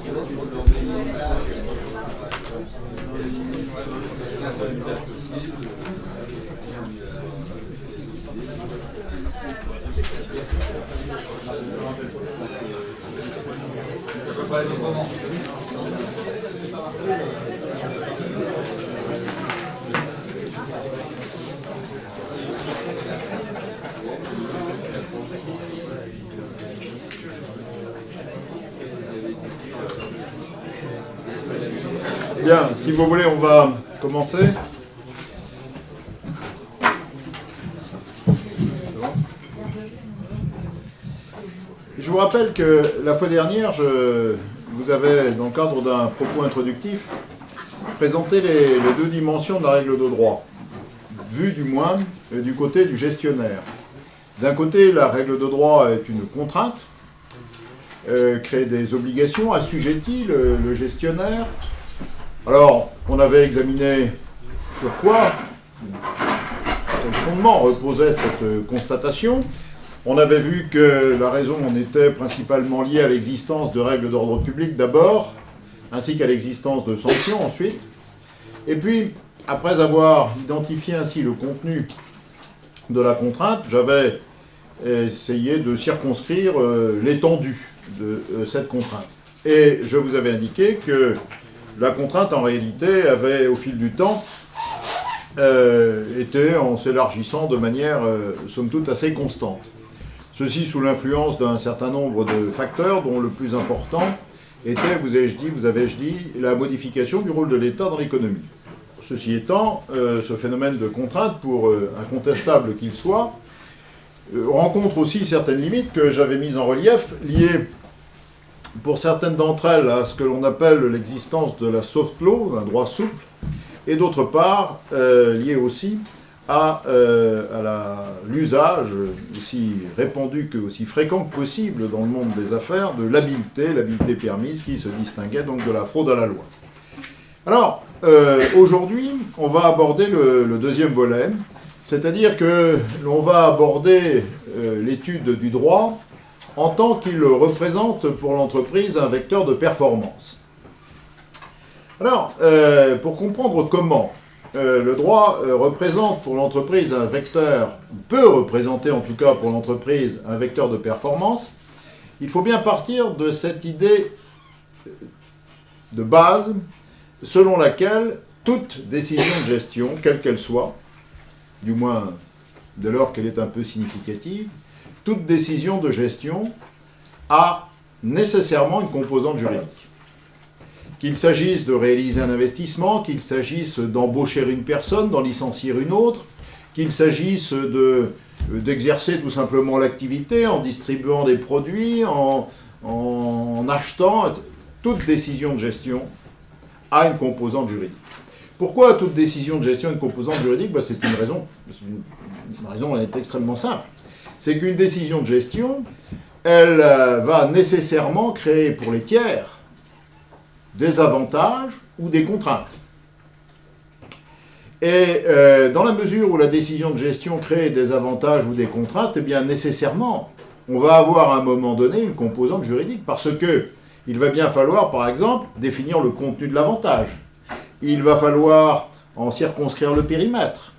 Ça peut pas être autrement. Bien, si vous voulez, on va commencer. Je vous rappelle que la fois dernière, je vous avais, dans le cadre d'un propos introductif, présenté les deux dimensions de la règle de droit, vues du moins du côté du gestionnaire. D'un côté, la règle de droit est une contrainte, crée des obligations, assujettit le gestionnaire. Alors, on avait examiné sur quoi, quel fondement reposait cette constatation. On avait vu que la raison en était principalement liée à l'existence de règles d'ordre public d'abord, ainsi qu'à l'existence de sanctions ensuite. Et puis, après avoir identifié ainsi le contenu de la contrainte, j'avais essayé de circonscrire l'étendue de cette contrainte. Et je vous avais indiqué que la contrainte, en réalité, avait, au fil du temps, été en s'élargissant de manière, somme toute, assez constante. Ceci sous l'influence d'un certain nombre de facteurs, dont le plus important était, vous avais-je dit, la modification du rôle de l'État dans l'économie. Ceci étant, ce phénomène de contrainte, pour incontestable qu'il soit, rencontre aussi certaines limites que j'avais mises en relief, liées pour certaines d'entre elles à ce que l'on appelle l'existence de la soft law, d'un droit souple, et d'autre part, liées aussi à l'usage aussi répandu que aussi fréquent que possible dans le monde des affaires de l'habileté permise qui se distinguait donc de la fraude à la loi. Alors, aujourd'hui, on va aborder le deuxième volet, c'est-à-dire que l'on va aborder l'étude du droit en tant qu'il représente pour l'entreprise un vecteur de performance. Alors, pour comprendre comment le droit représente pour l'entreprise un vecteur, peut représenter en tout cas pour l'entreprise un vecteur de performance, il faut bien partir de cette idée de base selon laquelle toute décision de gestion, quelle qu'elle soit, du moins dès lors qu'elle est un peu significative, toute décision de gestion a nécessairement une composante juridique. Qu'il s'agisse de réaliser un investissement, qu'il s'agisse d'embaucher une personne, d'en licencier une autre, qu'il s'agisse d'exercer tout simplement l'activité en distribuant des produits, en achetant, toute décision de gestion a une composante juridique. Pourquoi toute décision de gestion a une composante juridique ? C'est une raison elle est extrêmement simple. C'est qu'une décision de gestion, elle va nécessairement créer pour les tiers des avantages ou des contraintes. Et dans la mesure où la décision de gestion crée des avantages ou des contraintes, eh bien nécessairement, on va avoir à un moment donné une composante juridique, parce que il va bien falloir, par exemple, définir le contenu de l'avantage. Il va falloir en circonscrire le périmètre.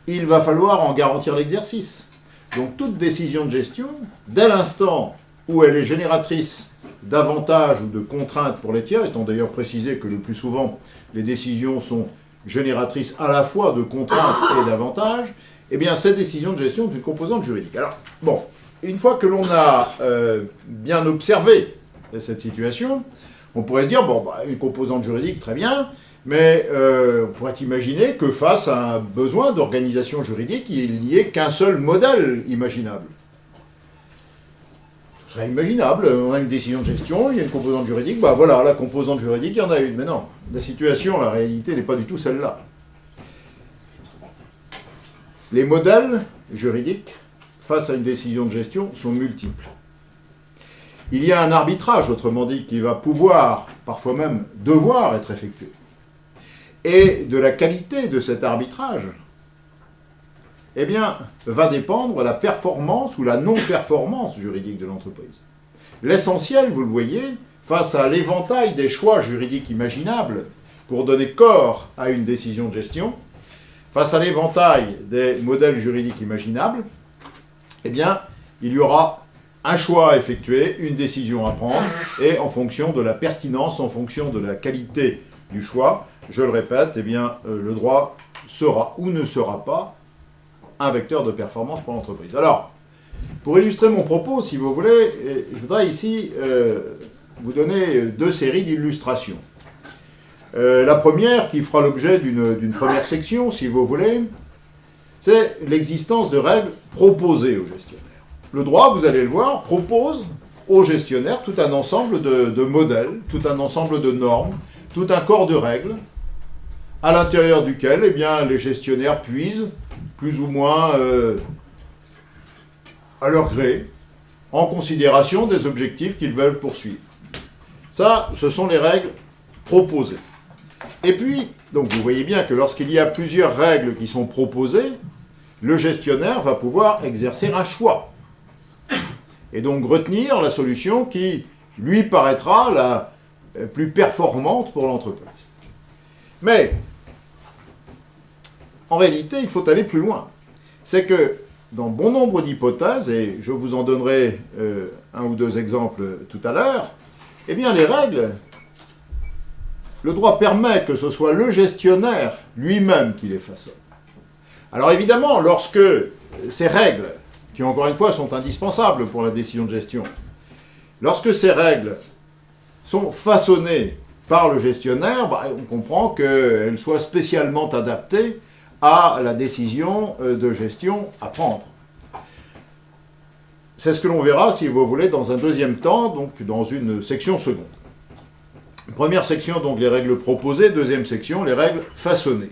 Il va falloir en garantir l'exercice. Donc toute décision de gestion, dès l'instant où elle est génératrice d'avantages ou de contraintes pour les tiers, étant d'ailleurs précisé que le plus souvent les décisions sont génératrices à la fois de contraintes et d'avantages, eh bien cette décision de gestion est une composante juridique. Alors, bon, une fois que l'on a bien observé cette situation, on pourrait se dire, une composante juridique, très bien, mais on pourrait imaginer que face à un besoin d'organisation juridique, il n'y ait qu'un seul modèle imaginable. Ce serait imaginable, on a une décision de gestion, il y a une composante juridique, voilà, la composante juridique, il y en a une. Mais non, la situation, la réalité n'est pas du tout celle-là. Les modèles juridiques, face à une décision de gestion, sont multiples. Il y a un arbitrage, autrement dit, qui va pouvoir, parfois même devoir être effectué. Et de la qualité de cet arbitrage, eh bien, va dépendre la performance ou la non-performance juridique de l'entreprise. L'essentiel, vous le voyez, face à l'éventail des choix juridiques imaginables pour donner corps à une décision de gestion, face à l'éventail des modèles juridiques imaginables, eh bien, il y aura un choix à effectuer, une décision à prendre, et en fonction de la pertinence, en fonction de la qualité du choix, je le répète, eh bien, le droit sera ou ne sera pas un vecteur de performance pour l'entreprise. Alors, pour illustrer mon propos, si vous voulez, je voudrais ici vous donner deux séries d'illustrations. La première, qui fera l'objet d'une première section, si vous voulez, c'est l'existence de règles proposées aux gestionnaires. Le droit, vous allez le voir, propose aux gestionnaires tout un ensemble de modèles, tout un ensemble de normes, tout un corps de règles, à l'intérieur duquel eh bien, les gestionnaires puisent, plus ou moins à leur gré, en considération des objectifs qu'ils veulent poursuivre. Ça, ce sont les règles proposées. Et puis, donc vous voyez bien que lorsqu'il y a plusieurs règles qui sont proposées, le gestionnaire va pouvoir exercer un choix. Et donc retenir la solution qui lui paraîtra la plus performante pour l'entreprise. Mais, en réalité, il faut aller plus loin. C'est que, dans bon nombre d'hypothèses, et je vous en donnerai un ou deux exemples tout à l'heure, eh bien les règles, le droit permet que ce soit le gestionnaire lui-même qui les façonne. Alors évidemment, lorsque ces règles, qui encore une fois sont indispensables pour la décision de gestion, lorsque ces règles sont façonnées par le gestionnaire, on comprend qu'elles soient spécialement adaptées à la décision de gestion à prendre. C'est ce que l'on verra, si vous voulez, dans un deuxième temps, donc dans une section seconde. Première section, donc les règles proposées. Deuxième section, les règles façonnées.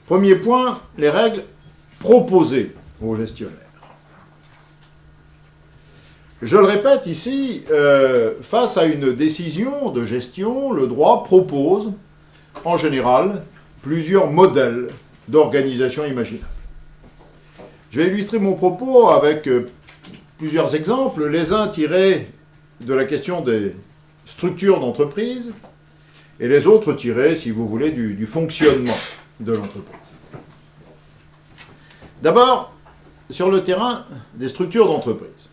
Premier point, les règles proposées aux gestionnaires. Je le répète ici, face à une décision de gestion, le droit propose, en général, plusieurs modèles d'organisation imaginable. Je vais illustrer mon propos avec plusieurs exemples, les uns tirés de la question des structures d'entreprise et les autres tirés, si vous voulez, du fonctionnement de l'entreprise. D'abord, sur le terrain des structures d'entreprise.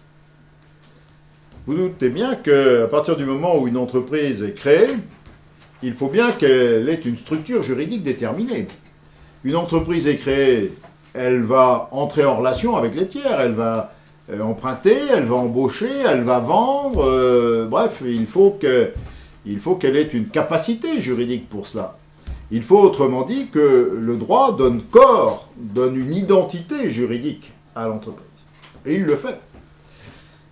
Vous doutez bien qu'à partir du moment où une entreprise est créée, il faut bien qu'elle ait une structure juridique déterminée. Une entreprise est créée, elle va entrer en relation avec les tiers, elle va emprunter, elle va embaucher, elle va vendre, bref, il faut qu'elle ait une capacité juridique pour cela. Il faut autrement dit que le droit donne corps, donne une identité juridique à l'entreprise. Et il le fait.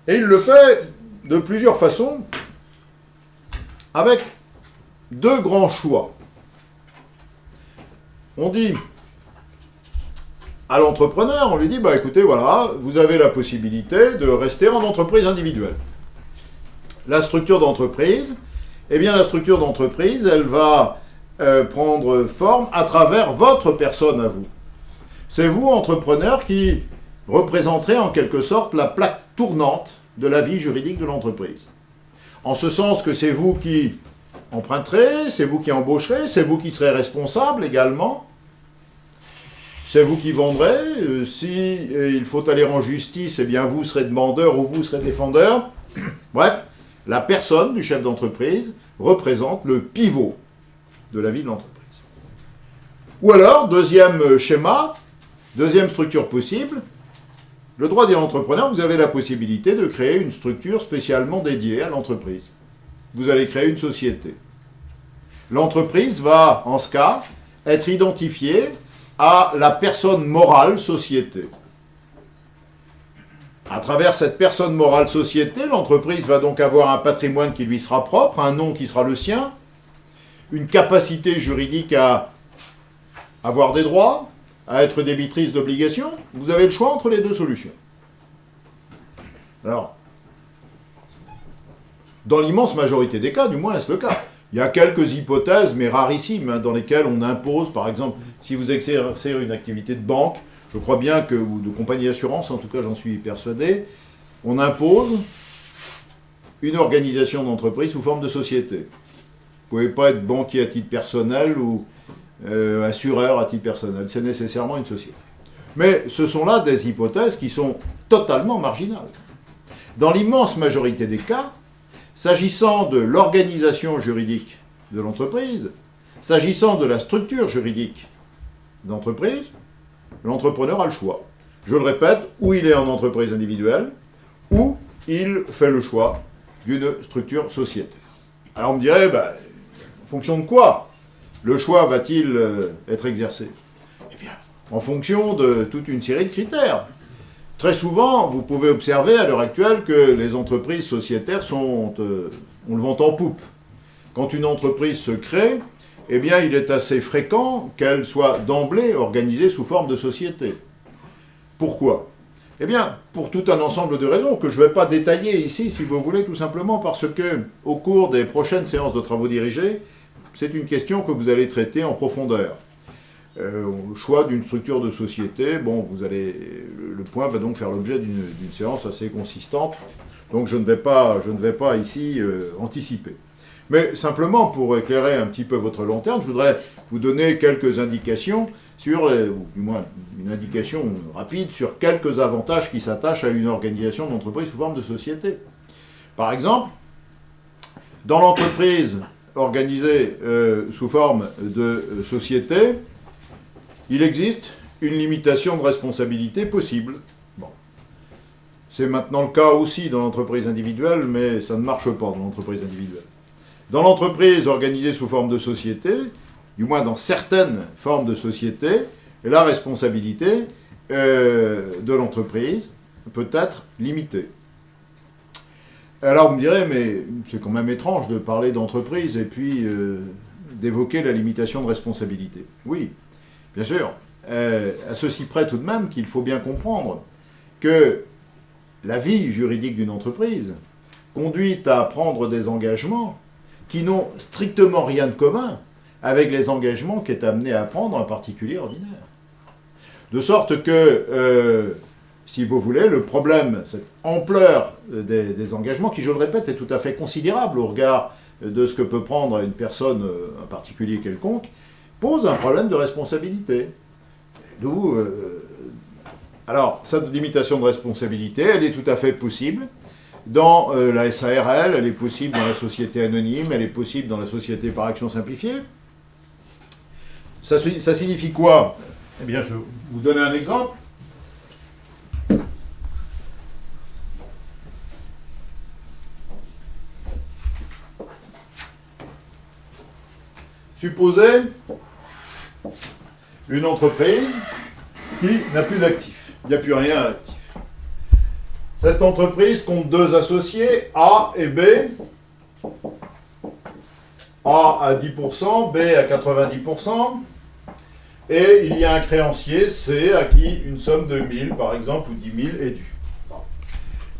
Et il le fait de plusieurs façons, avec deux grands choix. On dit à l'entrepreneur, on lui dit, écoutez, voilà, vous avez la possibilité de rester en entreprise individuelle. La structure d'entreprise, eh bien la structure d'entreprise, elle va prendre forme à travers votre personne à vous. C'est vous, entrepreneur, qui représenterez en quelque sorte la plaque tournante de la vie juridique de l'entreprise. En ce sens que c'est vous qui emprunterez, c'est vous qui embaucherez, c'est vous qui serez responsable également. C'est vous qui vendrez. Si il faut aller en justice, eh bien vous serez demandeur ou vous serez défendeur. Bref, la personne du chef d'entreprise représente le pivot de la vie de l'entreprise. Ou alors, deuxième schéma, deuxième structure possible, le droit des entrepreneurs, vous avez la possibilité de créer une structure spécialement dédiée à l'entreprise. Vous allez créer une société. L'entreprise va, en ce cas, être identifiée à la personne morale société. À travers cette personne morale société, l'entreprise va donc avoir un patrimoine qui lui sera propre, un nom qui sera le sien, une capacité juridique à avoir des droits, à être débitrice d'obligations. Vous avez le choix entre les deux solutions. Alors, dans l'immense majorité des cas, du moins est-ce le cas. Il y a quelques hypothèses, mais rarissimes, dans lesquelles on impose, par exemple, si vous exercez une activité de banque, je crois bien que, ou de compagnie d'assurance, en tout cas j'en suis persuadé, on impose une organisation d'entreprise sous forme de société. Vous ne pouvez pas être banquier à titre personnel ou assureur à titre personnel. C'est nécessairement une société. Mais ce sont là des hypothèses qui sont totalement marginales. Dans l'immense majorité des cas, s'agissant de l'organisation juridique de l'entreprise, s'agissant de la structure juridique d'entreprise, l'entrepreneur a le choix. Je le répète, ou il est en entreprise individuelle, ou il fait le choix d'une structure sociétaire. Alors on me dirait, en fonction de quoi le choix va-t-il être exercé? Eh bien, en fonction de toute une série de critères. Très souvent, vous pouvez observer à l'heure actuelle que les entreprises sociétaires ont le vent en poupe. Quand une entreprise se crée, eh bien, il est assez fréquent qu'elle soit d'emblée organisée sous forme de société. Pourquoi? Eh bien, pour tout un ensemble de raisons que je ne vais pas détailler ici, si vous voulez, tout simplement parce que, au cours des prochaines séances de travaux dirigés, c'est une question que vous allez traiter en profondeur. Au choix d'une structure de société, le point va donc faire l'objet d'une séance assez consistante, donc je ne vais pas ici anticiper. Mais simplement pour éclairer un petit peu votre lanterne, je voudrais vous donner quelques indications ou du moins une indication rapide sur quelques avantages qui s'attachent à une organisation d'entreprise sous forme de société. Par exemple, dans l'entreprise organisée sous forme de société, il existe une limitation de responsabilité possible. Bon. C'est maintenant le cas aussi dans l'entreprise individuelle, mais ça ne marche pas dans l'entreprise individuelle. Dans l'entreprise organisée sous forme de société, du moins dans certaines formes de société, la responsabilité de l'entreprise peut être limitée. Alors vous me direz, mais c'est quand même étrange de parler d'entreprise et puis d'évoquer la limitation de responsabilité. Oui, bien sûr, à ceci près tout de même qu'il faut bien comprendre que la vie juridique d'une entreprise conduit à prendre des engagements qui n'ont strictement rien de commun avec les engagements qu'est amené à prendre un particulier ordinaire. De sorte que, si vous voulez, le problème, cette ampleur des engagements, qui, je le répète, est tout à fait considérable au regard de ce que peut prendre une personne, un particulier quelconque, pose un problème de responsabilité. D'où... alors, cette limitation de responsabilité, elle est tout à fait possible dans la SARL, elle est possible dans la société anonyme, elle est possible dans la société par action simplifiée. Ça signifie quoi? Eh bien, je vais vous donner un exemple. Supposez une entreprise qui n'a plus d'actifs. Il n'y a plus rien à l'actif. Cette entreprise compte deux associés, A et B. A à 10%, B à 90%. Et il y a un créancier, C, à qui une somme de 1000, par exemple, ou 10 000 est due.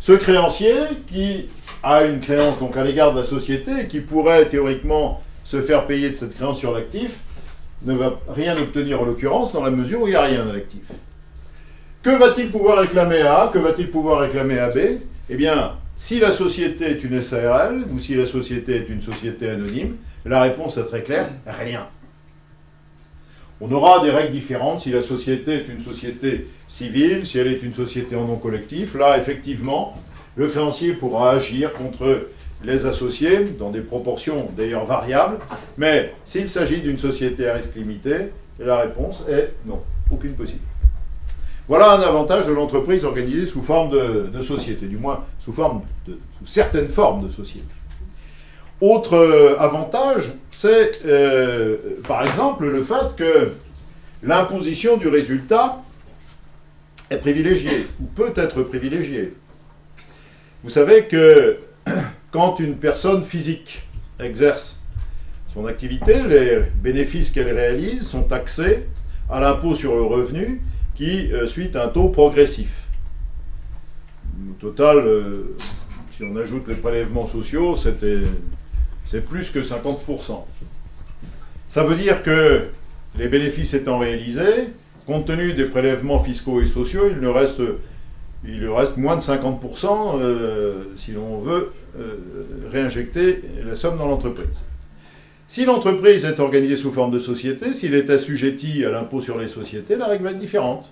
Ce créancier, qui a une créance donc à l'égard de la société, et qui pourrait théoriquement se faire payer de cette créance sur l'actif, ne va rien obtenir en l'occurrence, dans la mesure où il n'y a rien à l'actif. Que va-t-il pouvoir réclamer à A? Que va-t-il pouvoir réclamer à B? Eh bien, si la société est une SARL, ou si la société est une société anonyme, la réponse est très claire, rien. On aura des règles différentes si la société est une société civile, si elle est une société en nom collectif. Là, effectivement, le créancier pourra agir contre les associés, dans des proportions d'ailleurs variables, mais s'il s'agit d'une société à risque limité, la réponse est non, aucune possible. Voilà un avantage de l'entreprise organisée sous forme de société, du moins sous certaines formes de société. Autre avantage, c'est par exemple le fait que l'imposition du résultat est privilégiée, ou peut être privilégiée. Vous savez que quand une personne physique exerce son activité, les bénéfices qu'elle réalise sont taxés à l'impôt sur le revenu qui suit un taux progressif. Au total, si on ajoute les prélèvements sociaux, c'est plus que 50%. Ça veut dire que les bénéfices étant réalisés, compte tenu des prélèvements fiscaux et sociaux, il ne reste il lui reste moins de 50% si l'on veut réinjecter la somme dans l'entreprise. Si l'entreprise est organisée sous forme de société, s'il est assujetti à l'impôt sur les sociétés, la règle va être différente.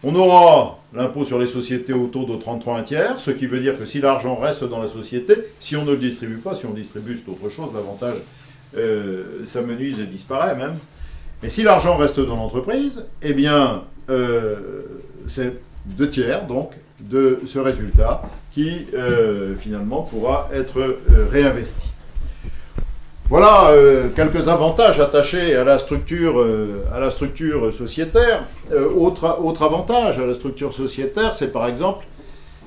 On aura l'impôt sur les sociétés au taux de 33 1/3, ce qui veut dire que si l'argent reste dans la société, si on ne le distribue pas, si on distribue c'est autre chose, l'avantage s'amenuise et disparaît même. Mais si l'argent reste dans l'entreprise, eh bien c'est 2/3 donc de ce résultat qui finalement pourra être réinvesti. Voilà quelques avantages attachés à la structure sociétaire. Autre avantage à la structure sociétaire, c'est par exemple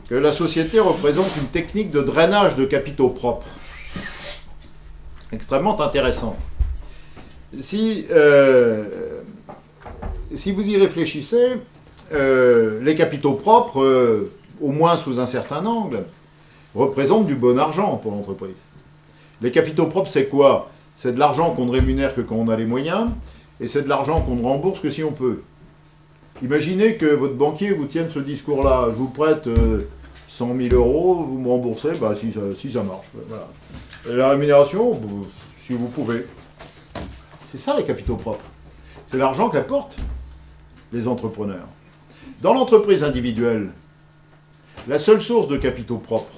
que la société représente une technique de drainage de capitaux propres. Extrêmement intéressante. Si vous y réfléchissez, les capitaux propres, au moins sous un certain angle, représentent du bon argent pour l'entreprise. Les capitaux propres, c'est quoi? C'est de l'argent qu'on ne rémunère que quand on a les moyens, et c'est de l'argent qu'on ne rembourse que si on peut. Imaginez que votre banquier vous tienne ce discours-là. Je vous prête 100 000 euros, vous me remboursez, bah, si ça marche. Voilà. Et la rémunération, si vous pouvez. C'est ça les capitaux propres. C'est l'argent qu'apportent les entrepreneurs. Dans l'entreprise individuelle, la seule source de capitaux propres,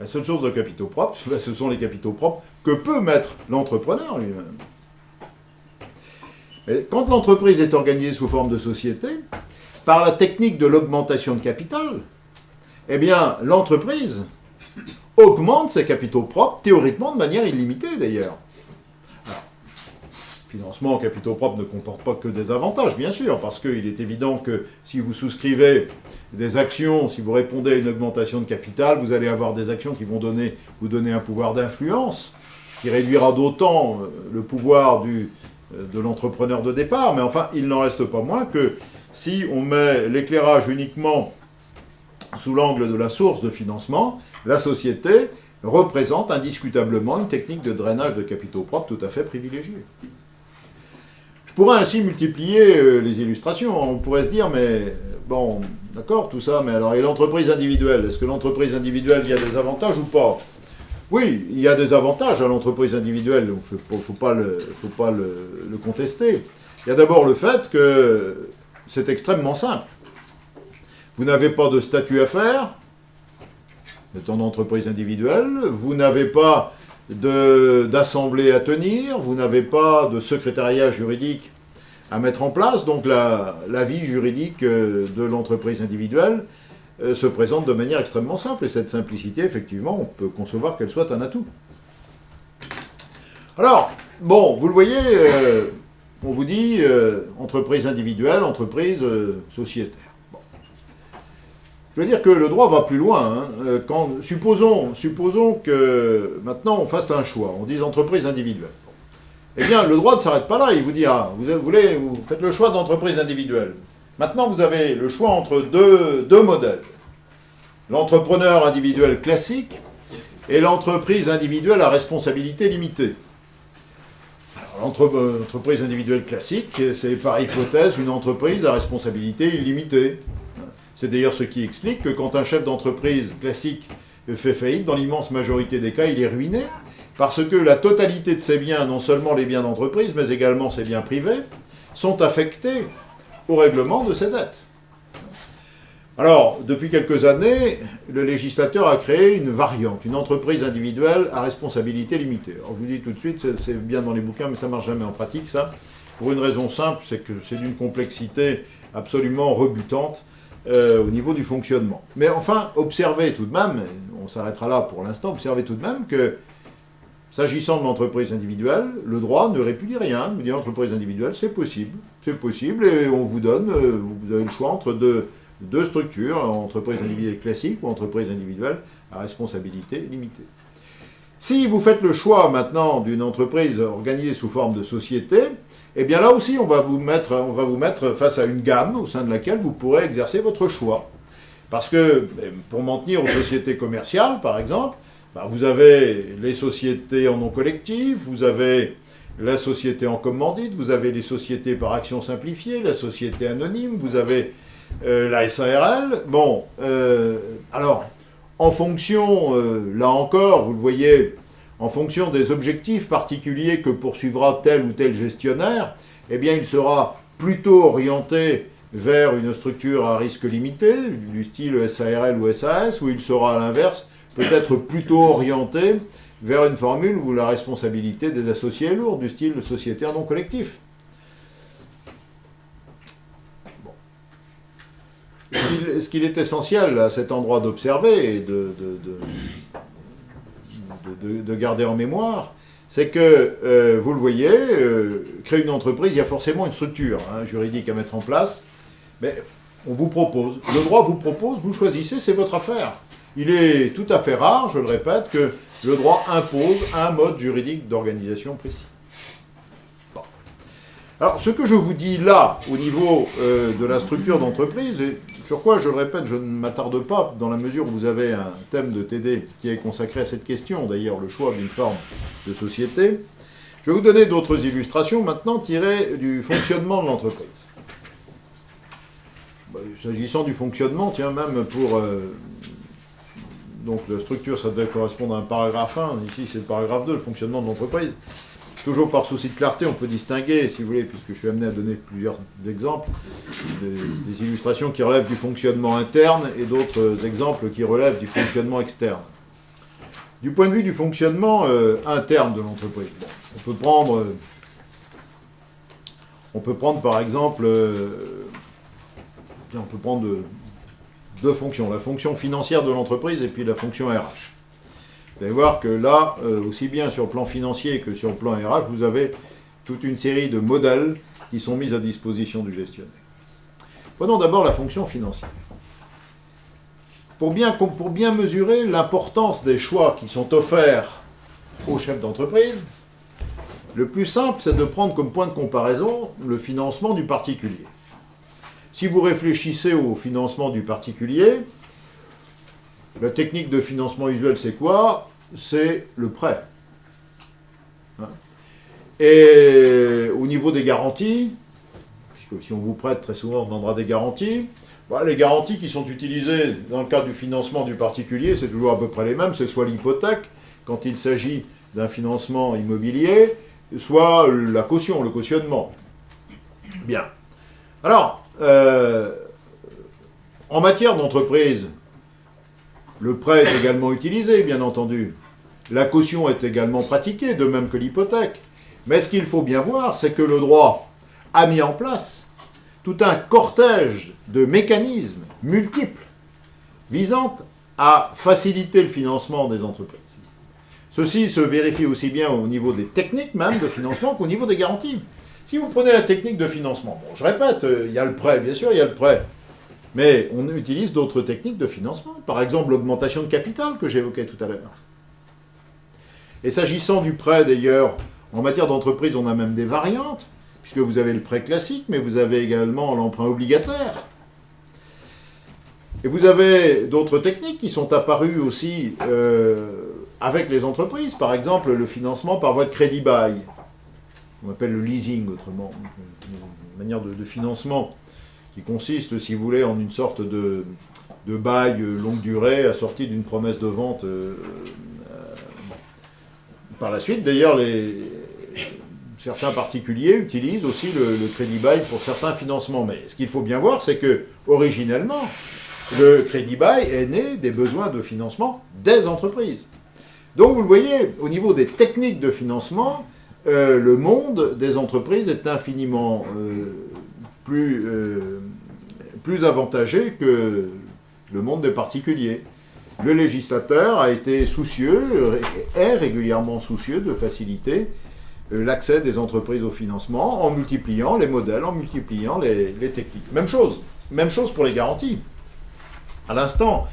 ce sont les capitaux propres que peut mettre l'entrepreneur lui-même. Et quand l'entreprise est organisée sous forme de société, par la technique de l'augmentation de capital, eh bien, l'entreprise augmente ses capitaux propres, théoriquement de manière illimitée d'ailleurs. Alors, financement en capitaux propres ne comporte pas que des avantages, bien sûr, parce qu'il est évident que si vous souscrivez des actions, si vous répondez à une augmentation de capital, vous allez avoir des actions qui vont vous donner un pouvoir d'influence, qui réduira d'autant le pouvoir de l'entrepreneur de départ, mais enfin, il n'en reste pas moins que si on met l'éclairage uniquement sous l'angle de la source de financement, la société représente indiscutablement une technique de drainage de capitaux propres tout à fait privilégiée. Je pourrais ainsi multiplier les illustrations. On pourrait se dire, mais bon, d'accord, tout ça, mais alors, et l'entreprise individuelle? Est-ce que l'entreprise individuelle, il y a des avantages ou pas? Oui, il y a des avantages à l'entreprise individuelle, il ne faut pas le contester. Il y a d'abord le fait que c'est extrêmement simple. Vous n'avez pas de statut à faire, étant en entreprise individuelle, vous n'avez pas d'assemblée à tenir, vous n'avez pas de secrétariat juridique à mettre en place, donc la vie juridique de l'entreprise individuelle se présente de manière extrêmement simple, et cette simplicité, effectivement, on peut concevoir qu'elle soit un atout. Alors, bon, vous le voyez, on vous dit entreprise individuelle, entreprise sociétaire. Bon. Je veux dire que le droit va plus loin. Hein. Supposons que maintenant on fasse un choix, on dise entreprise individuelle. Eh bien, le droit ne s'arrête pas là, il vous dit, ah, vous faites le choix d'entreprise individuelle. Maintenant, vous avez le choix entre deux modèles. L'entrepreneur individuel classique et l'entreprise individuelle à responsabilité limitée. Alors, l'entreprise individuelle classique, c'est par hypothèse une entreprise à responsabilité illimitée. C'est d'ailleurs ce qui explique que quand un chef d'entreprise classique fait faillite, dans l'immense majorité des cas, il est ruiné, parce que la totalité de ses biens, non seulement les biens d'entreprise, mais également ses biens privés, sont affectés au règlement de ses dettes. Alors, depuis quelques années, le législateur a créé une variante, une entreprise individuelle à responsabilité limitée. Alors, je vous dis tout de suite, c'est bien dans les bouquins, mais ça ne marche jamais en pratique, ça. Pour une raison simple, c'est que c'est d'une complexité absolument rebutante au niveau du fonctionnement. Mais enfin, observez tout de même, on s'arrêtera là pour l'instant, observez tout de même que, s'agissant de l'entreprise individuelle, le droit ne répudie rien. Vous dites entreprise individuelle, c'est possible, et on vous donne, vous avez le choix entre deux structures, entreprise individuelle classique ou entreprise individuelle à responsabilité limitée. Si vous faites le choix maintenant d'une entreprise organisée sous forme de société, eh bien là aussi on va vous mettre face à une gamme au sein de laquelle vous pourrez exercer votre choix. Parce que pour m'en tenir aux sociétés commerciales, par exemple, vous avez les sociétés en nom collectif, vous avez la société en commandite, vous avez les sociétés par action simplifiée, la société anonyme, vous avez la SARL. Bon, alors, en fonction, là encore, vous le voyez, en fonction des objectifs particuliers que poursuivra tel ou tel gestionnaire, eh bien, il sera plutôt orienté vers une structure à risque limité, du style SARL ou SAS, ou il sera à l'inverse, peut-être plutôt orienté vers une formule où la responsabilité des associés est lourde, du style sociétaire non collectif. Bon. Ce qu'il est essentiel à cet endroit d'observer et de garder en mémoire, c'est que, vous le voyez, créer une entreprise, il y a forcément une structure juridique à mettre en place, mais on vous propose, le droit vous propose, vous choisissez, c'est votre affaire. Il est tout à fait rare, je le répète, que le droit impose un mode juridique d'organisation précis. Bon. Alors, ce que je vous dis là, au niveau de la structure d'entreprise, et sur quoi, je le répète, je ne m'attarde pas, dans la mesure où vous avez un thème de TD qui est consacré à cette question, d'ailleurs le choix d'une forme de société, je vais vous donner d'autres illustrations maintenant tirées du fonctionnement de l'entreprise. S'agissant du fonctionnement, tiens, même pour... donc la structure, ça devait correspondre à un paragraphe 1, ici c'est le paragraphe 2, le fonctionnement de l'entreprise. Toujours par souci de clarté, on peut distinguer, si vous voulez, puisque je suis amené à donner plusieurs exemples, des illustrations qui relèvent du fonctionnement interne et d'autres exemples qui relèvent du fonctionnement externe. Du point de vue du fonctionnement interne de l'entreprise, on peut prendre par exemple... on peut prendre deux fonctions, la fonction financière de l'entreprise et puis la fonction RH. Vous allez voir que là, aussi bien sur le plan financier que sur le plan RH, vous avez toute une série de modèles qui sont mis à disposition du gestionnaire. Prenons d'abord la fonction financière. Pour bien mesurer l'importance des choix qui sont offerts aux chefs d'entreprise, le plus simple, c'est de prendre comme point de comparaison le financement du particulier. Si vous réfléchissez au financement du particulier, la technique de financement usuel, c'est quoi? C'est le prêt. Et au niveau des garanties, puisque si on vous prête, très souvent on demandera des garanties, les garanties qui sont utilisées dans le cadre du financement du particulier, c'est toujours à peu près les mêmes, c'est soit l'hypothèque, quand il s'agit d'un financement immobilier, soit la caution, le cautionnement. Bien. Alors, en matière d'entreprise, le prêt est également utilisé, bien entendu. La caution est également pratiquée, de même que l'hypothèque. Mais ce qu'il faut bien voir, c'est que le droit a mis en place tout un cortège de mécanismes multiples visant à faciliter le financement des entreprises. Ceci se vérifie aussi bien au niveau des techniques même de financement qu'au niveau des garanties. Si vous prenez la technique de financement, bon, je répète, il y a le prêt, bien sûr, il y a le prêt. Mais on utilise d'autres techniques de financement. Par exemple, l'augmentation de capital que j'évoquais tout à l'heure. Et s'agissant du prêt, d'ailleurs, en matière d'entreprise, on a même des variantes, puisque vous avez le prêt classique, mais vous avez également l'emprunt obligataire. Et vous avez d'autres techniques qui sont apparues aussi avec les entreprises. Par exemple, le financement par voie de crédit bail. On appelle le leasing, autrement. Une manière de financement qui consiste, si vous voulez, en une sorte de bail longue durée assorti d'une promesse de vente par la suite. D'ailleurs, certains particuliers utilisent aussi le crédit bail pour certains financements. Mais ce qu'il faut bien voir, c'est que, originellement, le crédit bail est né des besoins de financement des entreprises. Donc, vous le voyez, au niveau des techniques de financement, le monde des entreprises est infiniment plus avantagé que le monde des particuliers. Le législateur a été soucieux, est régulièrement soucieux de faciliter l'accès des entreprises au financement en multipliant les modèles, en multipliant les techniques. Même chose pour les garanties. À l'instant,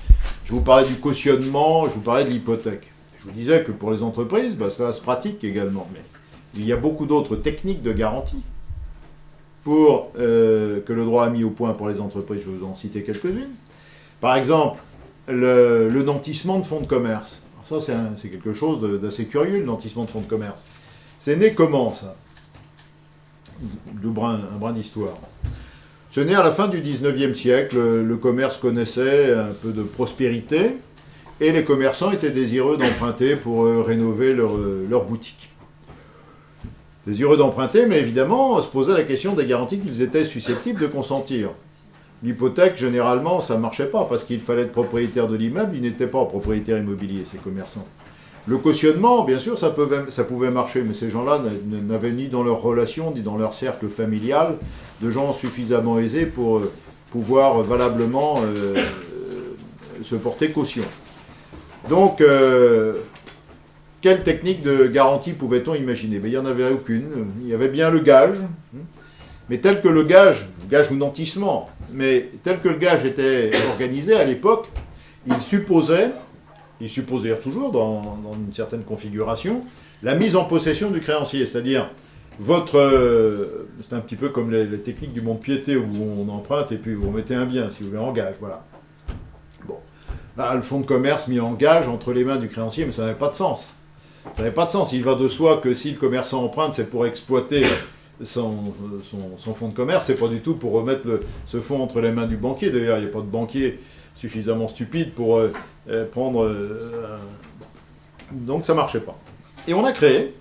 je vous parlais du cautionnement, je vous parlais de l'hypothèque. Je vous disais que pour les entreprises, cela se pratique également. Mais il y a beaucoup d'autres techniques de garantie que le droit a mis au point pour les entreprises. Je vais vous en citer quelques-unes. Par exemple, le nantissement de fonds de commerce. Alors ça, c'est quelque chose d'assez curieux, le nantissement de fonds de commerce. C'est né comment, ça? Un brin d'histoire. Ce n'est à la fin du 19e siècle, le commerce connaissait un peu de prospérité, et les commerçants étaient désireux d'emprunter pour rénover leur boutique. Désireux d'emprunter, mais évidemment, se posait la question des garanties qu'ils étaient susceptibles de consentir. L'hypothèque, généralement, ça ne marchait pas, parce qu'il fallait être propriétaire de l'immeuble, ils n'étaient pas propriétaires immobiliers, ces commerçants. Le cautionnement, bien sûr, ça pouvait marcher, mais ces gens-là n'avaient ni dans leur relation, ni dans leur cercle familial, de gens suffisamment aisés pour pouvoir valablement se porter caution. Donc, quelle technique de garantie pouvait-on imaginer? Il n'y en avait aucune. Il y avait bien le gage, mais tel que le gage ou nantissement, mais tel que le gage était organisé à l'époque, il supposait toujours dans une certaine configuration, la mise en possession du créancier, c'est-à-dire c'est un petit peu comme les techniques du mont-de-piété où on emprunte et puis vous mettez un bien, si vous voulez, en gage, voilà. Bon, là, le fonds de commerce mis en gage entre les mains du créancier, mais ça n'avait pas de sens. Ça n'avait pas de sens. Il va de soi que si le commerçant emprunte, c'est pour exploiter son fonds de commerce, c'est pas du tout pour remettre ce fonds entre les mains du banquier. D'ailleurs, il n'y a pas de banquier suffisamment stupide pour prendre... Donc ça ne marchait pas. Et on a créé,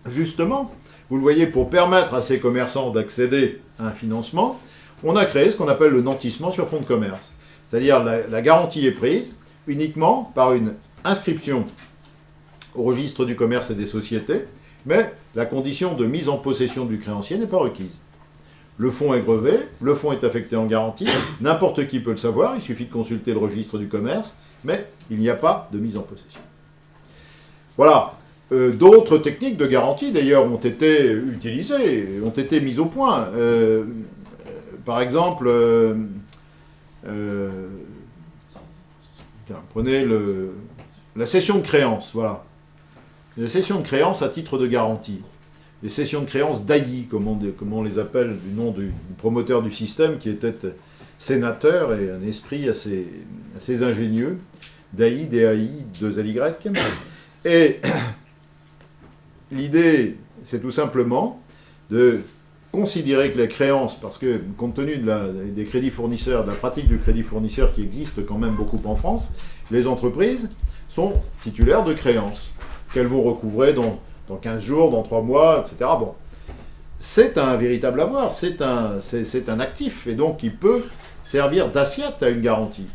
justement, vous le voyez, pour permettre à ces commerçants d'accéder à un financement, on a créé ce qu'on appelle le nantissement sur fonds de commerce. C'est-à-dire la garantie est prise uniquement par une inscription au registre du commerce et des sociétés, mais la condition de mise en possession du créancier n'est pas requise. Le fonds est grevé, le fonds est affecté en garantie, n'importe qui peut le savoir, il suffit de consulter le registre du commerce, mais il n'y a pas de mise en possession. Voilà. D'autres techniques de garantie, d'ailleurs, ont été utilisées, ont été mises au point. Par exemple, prenez la cession de créance, voilà. La cession de créance à titre de garantie. Les cessions de créance d'Ailly, comme on les appelle, du nom du promoteur du système, qui était sénateur et un esprit assez ingénieux. D'Ailly, D-A-I, 2-L-Y. Et l'idée, c'est tout simplement de considérer que les créances, parce que compte tenu des crédits fournisseurs, de la pratique du crédit fournisseur qui existe quand même beaucoup en France, les entreprises sont titulaires de créances qu'elles vont recouvrer dans 15 jours, dans 3 mois, etc. Bon, c'est un véritable avoir, c'est un actif, et donc il peut servir d'assiette à une garantie.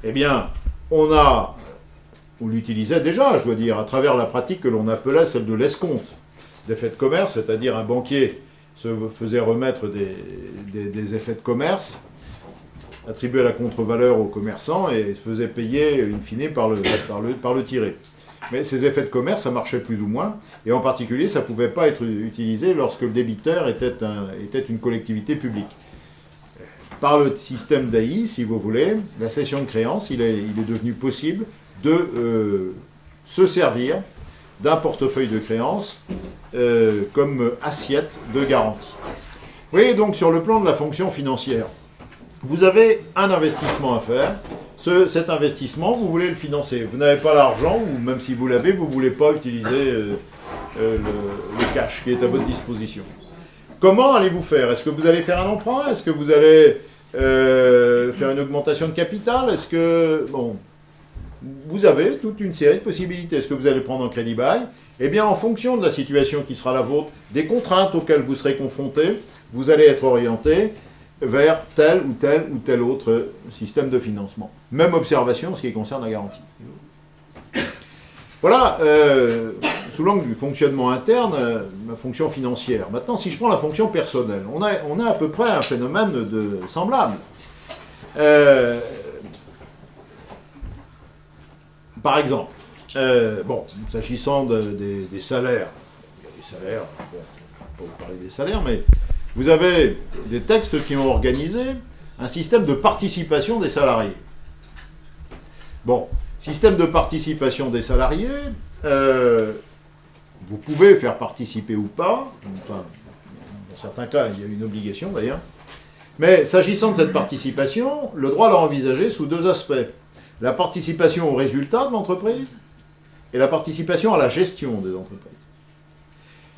Eh bien, on l'utilisait déjà, je dois dire, à travers la pratique que l'on appelait celle de l'escompte d'effets de commerce, c'est-à-dire un banquier se faisait remettre des effets de commerce attribués à la contre-valeur aux commerçants et se faisait payer in fine par le tiré. Mais ces effets de commerce, ça marchait plus ou moins, et en particulier, ça ne pouvait pas être utilisé lorsque le débiteur était une collectivité publique. Par le système d'Ailly, si vous voulez, la cession de créance, il est devenu possible de se servir d'un portefeuille de créances comme assiette de garantie. Vous voyez donc sur le plan de la fonction financière, vous avez un investissement à faire. Cet investissement, vous voulez le financer. Vous n'avez pas l'argent, ou même si vous l'avez, vous ne voulez pas utiliser le cash qui est à votre disposition. Comment allez-vous faire? Est-ce que vous allez faire un emprunt? Est-ce que vous allez faire une augmentation de capital? Est-ce que... Bon, vous avez toute une série de possibilités. Est-ce que vous allez prendre un crédit bail? Eh bien, en fonction de la situation qui sera la vôtre, des contraintes auxquelles vous serez confrontés, vous allez être orienté vers tel ou tel autre système de financement. Même observation en ce qui concerne la garantie. Voilà, sous l'angle du fonctionnement interne, la fonction financière. Maintenant, si je prends la fonction personnelle, on a à peu près un phénomène semblable. Par exemple, s'agissant des salaires, il y a des salaires, bon, on va pas vous parler des salaires, mais vous avez des textes qui ont organisé un système de participation des salariés. Bon, système de participation des salariés, vous pouvez faire participer ou pas, enfin, dans certains cas, il y a une obligation d'ailleurs, mais s'agissant de cette participation, le droit l'a envisagé sous deux aspects. La participation au résultat de l'entreprise et la participation à la gestion des entreprises.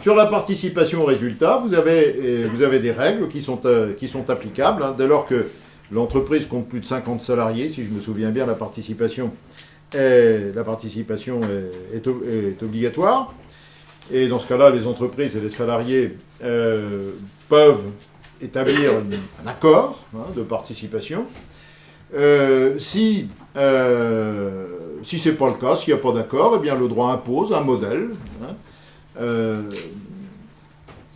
Sur la participation au résultat, vous avez des règles qui sont applicables. Hein, dès lors que l'entreprise compte plus de 50 salariés, si je me souviens bien, la participation est obligatoire. Et dans ce cas-là, les entreprises et les salariés peuvent établir un accord de participation. Si ce n'est pas le cas, s'il n'y a pas d'accord, eh bien le droit impose un modèle.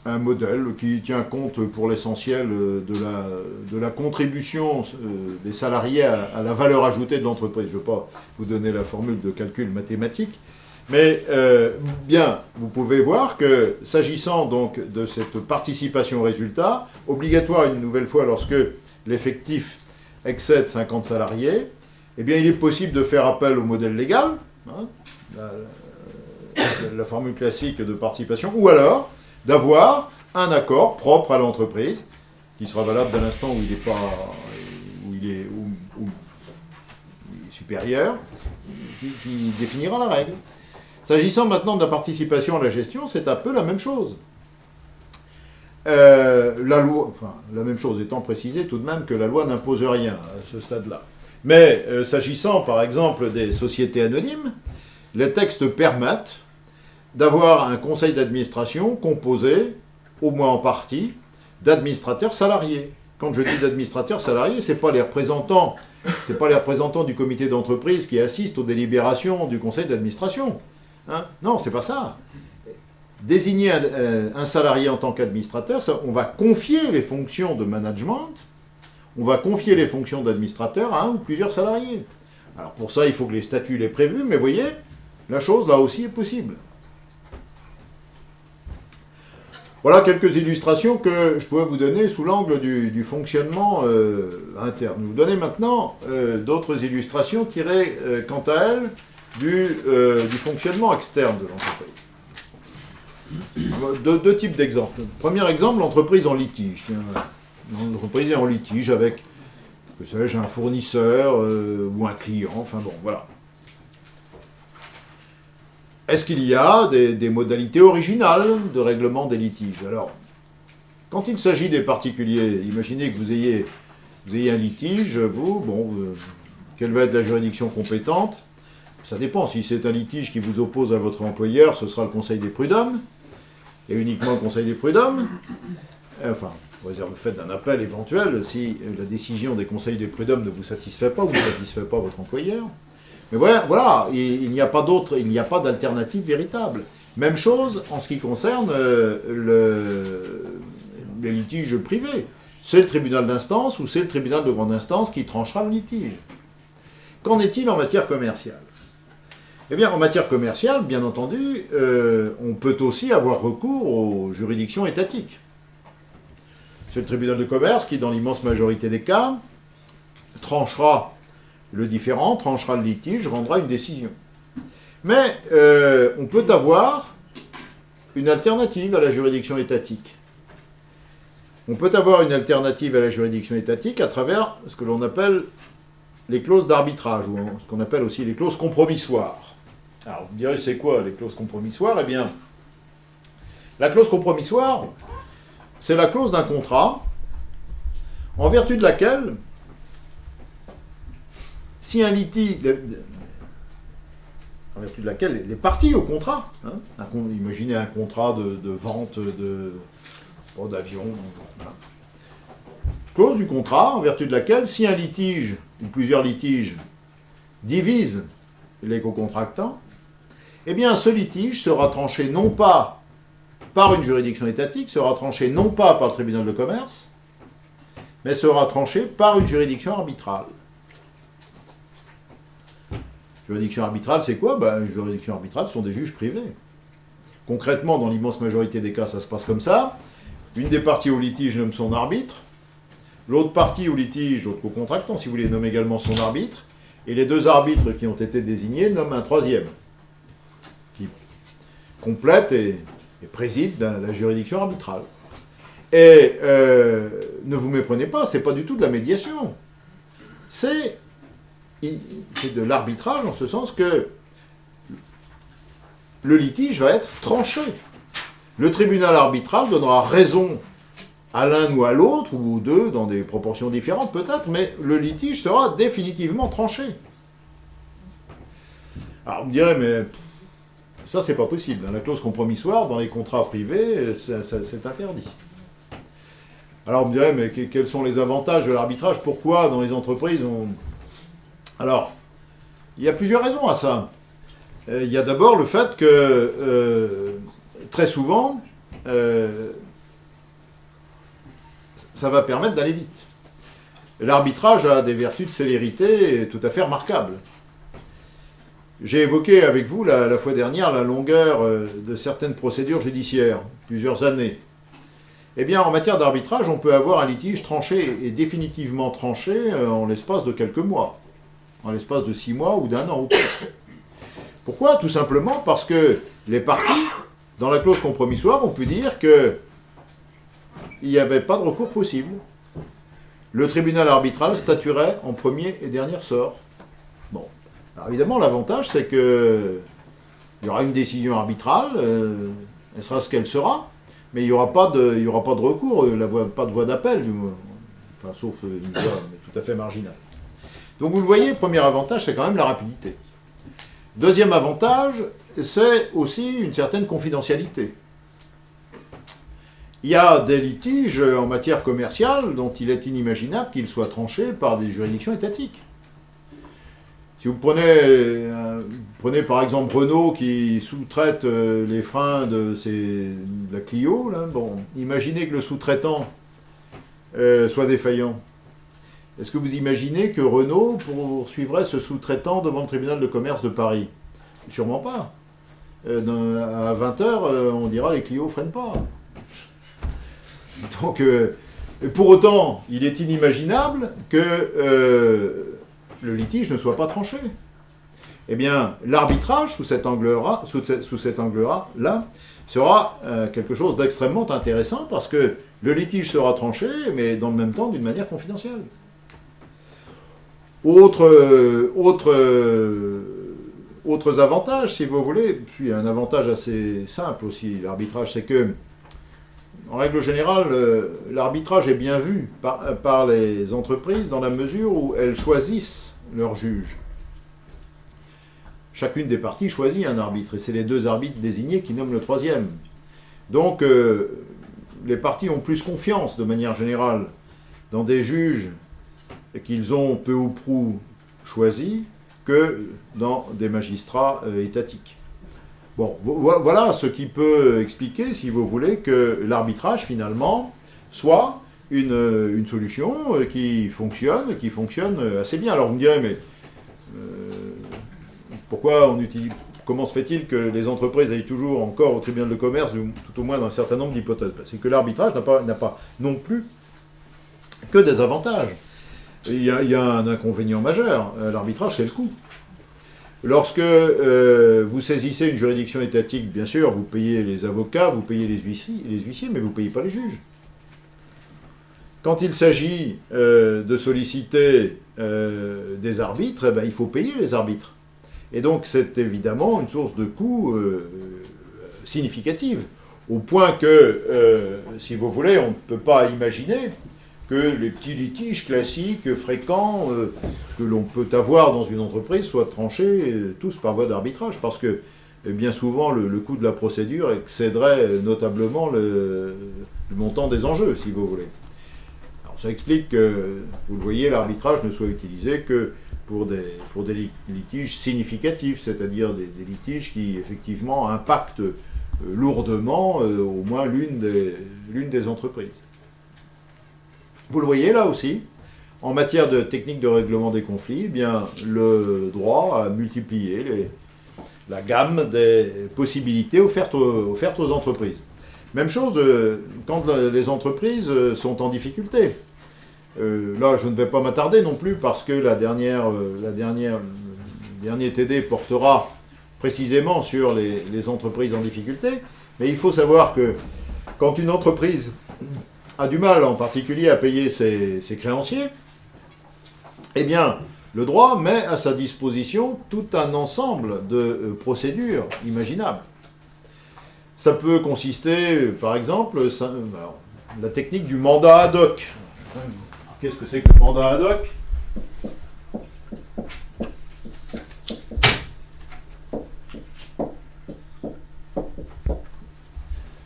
Un modèle qui tient compte pour l'essentiel de la contribution des salariés à la valeur ajoutée de l'entreprise. Je ne vais pas vous donner la formule de calcul mathématique, mais bien, vous pouvez voir que s'agissant donc de cette participation au résultat, obligatoire une nouvelle fois lorsque l'effectif excède 50 salariés, eh bien il est possible de faire appel au modèle légal, hein, la formule classique de participation, ou alors d'avoir un accord propre à l'entreprise, qui sera valable dès l'instant où il est supérieur, qui définira la règle. S'agissant maintenant de la participation à la gestion, c'est un peu la même chose. La même chose étant précisée tout de même que la loi n'impose rien à ce stade-là. Mais s'agissant par exemple des sociétés anonymes, les textes permettent d'avoir un conseil d'administration composé, au moins en partie, d'administrateurs salariés. Quand je dis d'administrateurs salariés, ce n'est pas les représentants du comité d'entreprise qui assistent aux délibérations du conseil d'administration. Hein? Non, c'est pas ça. Désigner un salarié en tant qu'administrateur, on va confier les fonctions de management, on va confier les fonctions d'administrateur à un ou plusieurs salariés. Alors pour ça, il faut que les statuts les prévus, mais vous voyez, la chose là aussi est possible. Voilà quelques illustrations que je pouvais vous donner sous l'angle du fonctionnement interne. Je vais vous donner maintenant d'autres illustrations tirées, quant à elles, du fonctionnement externe de l'entreprise. Deux types d'exemples. Premier exemple, l'entreprise en litige. L'entreprise est en litige avec, que sais-je, un fournisseur ou un client, enfin bon, voilà. Est-ce qu'il y a des modalités originales de règlement des litiges? Alors, quand il s'agit des particuliers, imaginez que vous ayez un litige, quelle va être la juridiction compétente? Ça dépend. Si c'est un litige qui vous oppose à votre employeur, ce sera le Conseil des prud'hommes, et uniquement le Conseil des prud'hommes. Enfin, on réserve le fait d'un appel éventuel si la décision des conseils des prud'hommes ne vous satisfait pas ou ne satisfait pas votre employeur. Mais voilà, il n'y a pas d'alternative véritable. Même chose en ce qui concerne les litiges privés. C'est le tribunal d'instance ou c'est le tribunal de grande instance qui tranchera le litige. Qu'en est-il en matière commerciale? Eh bien, en matière commerciale, bien entendu, on peut aussi avoir recours aux juridictions étatiques. C'est le tribunal de commerce qui, dans l'immense majorité des cas, tranchera le différend, tranchera le litige, rendra une décision. Mais on peut avoir une alternative à la juridiction étatique. On peut avoir une alternative à la juridiction étatique à travers ce que l'on appelle les clauses d'arbitrage, ou ce qu'on appelle aussi les clauses compromissoires. Alors, vous me direz, c'est quoi les clauses compromissoires? Eh bien, la clause compromissoire, c'est la clause d'un contrat en vertu de laquelle, si un litige, en vertu de laquelle les parties au contrat, imaginez un contrat de vente d'avion, voilà. Clause du contrat en vertu de laquelle, si un litige ou plusieurs litiges divisent les co-contractants, eh bien ce litige sera tranché non pas par une juridiction étatique, sera tranché non pas par le tribunal de commerce, mais sera tranché par une juridiction arbitrale. Juridiction arbitrale, c'est quoi? Une juridiction arbitrale, ce sont des juges privés. Concrètement, dans l'immense majorité des cas, ça se passe comme ça. Une des parties au litige nomme son arbitre, l'autre partie au litige, l'autre co-contractant, si vous voulez, nomme également son arbitre, et les deux arbitres qui ont été désignés nomment un troisième, qui complète et préside la juridiction arbitrale. Et ne vous méprenez pas, c'est pas du tout de la médiation. C'est de l'arbitrage en ce sens que le litige va être tranché. Le tribunal arbitral donnera raison à l'un ou à l'autre, ou aux deux, dans des proportions différentes peut-être, mais le litige sera définitivement tranché. Alors, vous me direz, mais ça, c'est pas possible. La clause compromissoire, dans les contrats privés, c'est interdit. Alors, vous me direz, mais quels sont les avantages de l'arbitrage? Pourquoi, dans les entreprises, on... Alors, il y a plusieurs raisons à ça. Il y a d'abord le fait que, très souvent, ça va permettre d'aller vite. L'arbitrage a des vertus de célérité tout à fait remarquables. J'ai évoqué avec vous la fois dernière la longueur de certaines procédures judiciaires, plusieurs années. Eh bien, en matière d'arbitrage, on peut avoir un litige tranché et définitivement tranché en l'espace de quelques mois, en l'espace de 6 mois ou d'1 an ou plus. Pourquoi? Tout simplement parce que les parties, dans la clause compromissoire, ont pu dire que il n'y avait pas de recours possible. Le tribunal arbitral statuerait en premier et dernier ressort. Bon. Alors évidemment, l'avantage, c'est qu'il y aura une décision arbitrale, elle sera ce qu'elle sera, mais il n'y aura pas de recours, pas de voie d'appel, enfin, sauf une voie tout à fait marginale. Donc vous le voyez, premier avantage, c'est quand même la rapidité. Deuxième avantage, c'est aussi une certaine confidentialité. Il y a des litiges en matière commerciale dont il est inimaginable qu'ils soient tranchés par des juridictions étatiques. Si vous prenez par exemple Renault qui sous-traite les freins de la Clio, là, bon, imaginez que le sous-traitant soit défaillant. Est-ce que vous imaginez que Renault poursuivrait ce sous-traitant devant le tribunal de commerce de Paris? Sûrement pas. À 20h, on dira les Clio ne freinent pas. Donc, pour autant, il est inimaginable que le litige ne soit pas tranché. Eh bien, l'arbitrage, sous cet angle-là, sera quelque chose d'extrêmement intéressant parce que le litige sera tranché, mais dans le même temps d'une manière confidentielle. Autres avantages, si vous voulez, puis un avantage assez simple aussi, l'arbitrage, c'est que, en règle générale, l'arbitrage est bien vu par les entreprises dans la mesure où elles choisissent leur juge. Chacune des parties choisit un arbitre, et c'est les deux arbitres désignés qui nomment le troisième. Donc, les parties ont plus confiance, de manière générale, dans des juges qu'ils ont peu ou prou choisis que dans des magistrats étatiques. Bon, voilà ce qui peut expliquer, si vous voulez, que l'arbitrage, finalement, soit une solution qui fonctionne assez bien. Alors, vous me direz, mais pourquoi comment se fait-il que les entreprises aillent toujours encore au tribunal de commerce, ou tout au moins dans un certain nombre d'hypothèses? C'est que l'arbitrage n'a pas non plus que des avantages. Il y a un inconvénient majeur. L'arbitrage, c'est le coût. Lorsque vous saisissez une juridiction étatique, bien sûr, vous payez les avocats, vous payez les huissiers, mais vous ne payez pas les juges. Quand il s'agit de solliciter des arbitres, eh ben, il faut payer les arbitres. Et donc c'est évidemment une source de coûts significative, au point que, si vous voulez, on ne peut pas imaginer que les petits litiges classiques, fréquents, que l'on peut avoir dans une entreprise soient tranchés tous par voie d'arbitrage, parce que bien souvent le coût de la procédure excéderait notablement le montant des enjeux, si vous voulez. Alors ça explique que, vous le voyez, l'arbitrage ne soit utilisé que pour des litiges significatifs, c'est-à-dire des litiges qui effectivement impactent lourdement au moins l'une des entreprises. Vous le voyez là aussi, en matière de technique de règlement des conflits, eh bien, le droit a multiplié la gamme des possibilités offertes aux entreprises. Même chose quand les entreprises sont en difficulté. Là, je ne vais pas m'attarder non plus parce que le dernier TD portera précisément sur les entreprises en difficulté. Mais il faut savoir que quand une entreprise a du mal, en particulier, à payer ses créanciers, eh bien, le droit met à sa disposition tout un ensemble de procédures imaginables. Ça peut consister, par exemple, alors, la technique du mandat ad hoc. Qu'est-ce que c'est que le mandat ad hoc?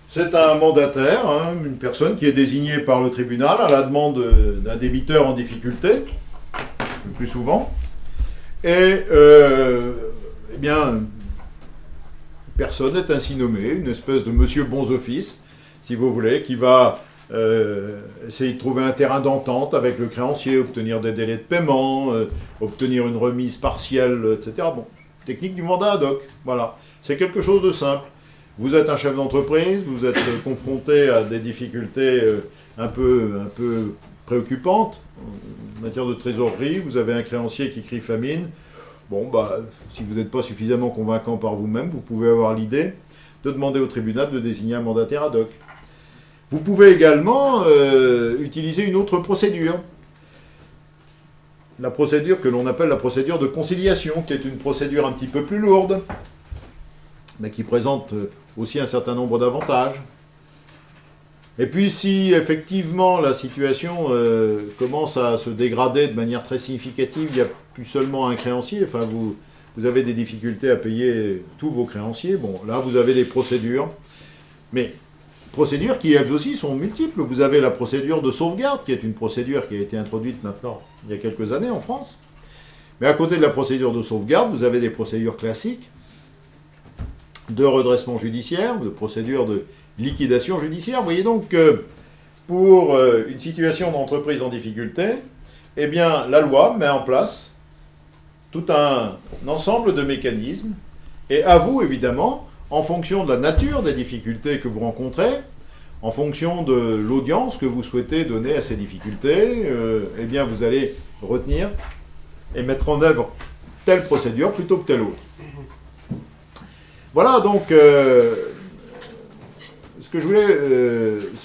C'est un mandataire, hein, une personne qui est désignée par le tribunal à la demande d'un débiteur en difficulté, le plus souvent. Et, eh bien, personne n'est ainsi nommé, une espèce de monsieur bons offices, si vous voulez, qui va essayer de trouver un terrain d'entente avec le créancier, obtenir des délais de paiement, obtenir une remise partielle, etc. Bon, technique du mandat ad hoc, voilà. C'est quelque chose de simple. Vous êtes un chef d'entreprise, vous êtes confronté à des difficultés un peu préoccupantes en matière de trésorerie, vous avez un créancier qui crie famine. Bon, bah, si vous n'êtes pas suffisamment convaincant par vous-même, vous pouvez avoir l'idée de demander au tribunal de désigner un mandataire ad hoc. Vous pouvez également utiliser une autre procédure. La procédure que l'on appelle la procédure de conciliation, qui est une procédure un petit peu plus lourde, mais qui présente aussi un certain nombre d'avantages. Et puis si effectivement la situation commence à se dégrader de manière très significative, il n'y a plus seulement un créancier, enfin vous avez des difficultés à payer tous vos créanciers, bon là vous avez des procédures, mais procédures qui elles aussi sont multiples. Vous avez la procédure de sauvegarde, qui est une procédure qui a été introduite maintenant il y a quelques années en France, mais à côté de la procédure de sauvegarde, vous avez des procédures classiques, de redressement judiciaire, de procédure de liquidation judiciaire. Vous voyez donc que pour une situation d'entreprise en difficulté, eh bien, la loi met en place tout un ensemble de mécanismes, et à vous, évidemment, en fonction de la nature des difficultés que vous rencontrez, en fonction de l'audience que vous souhaitez donner à ces difficultés, eh bien, vous allez retenir et mettre en œuvre telle procédure plutôt que telle autre. Voilà donc ce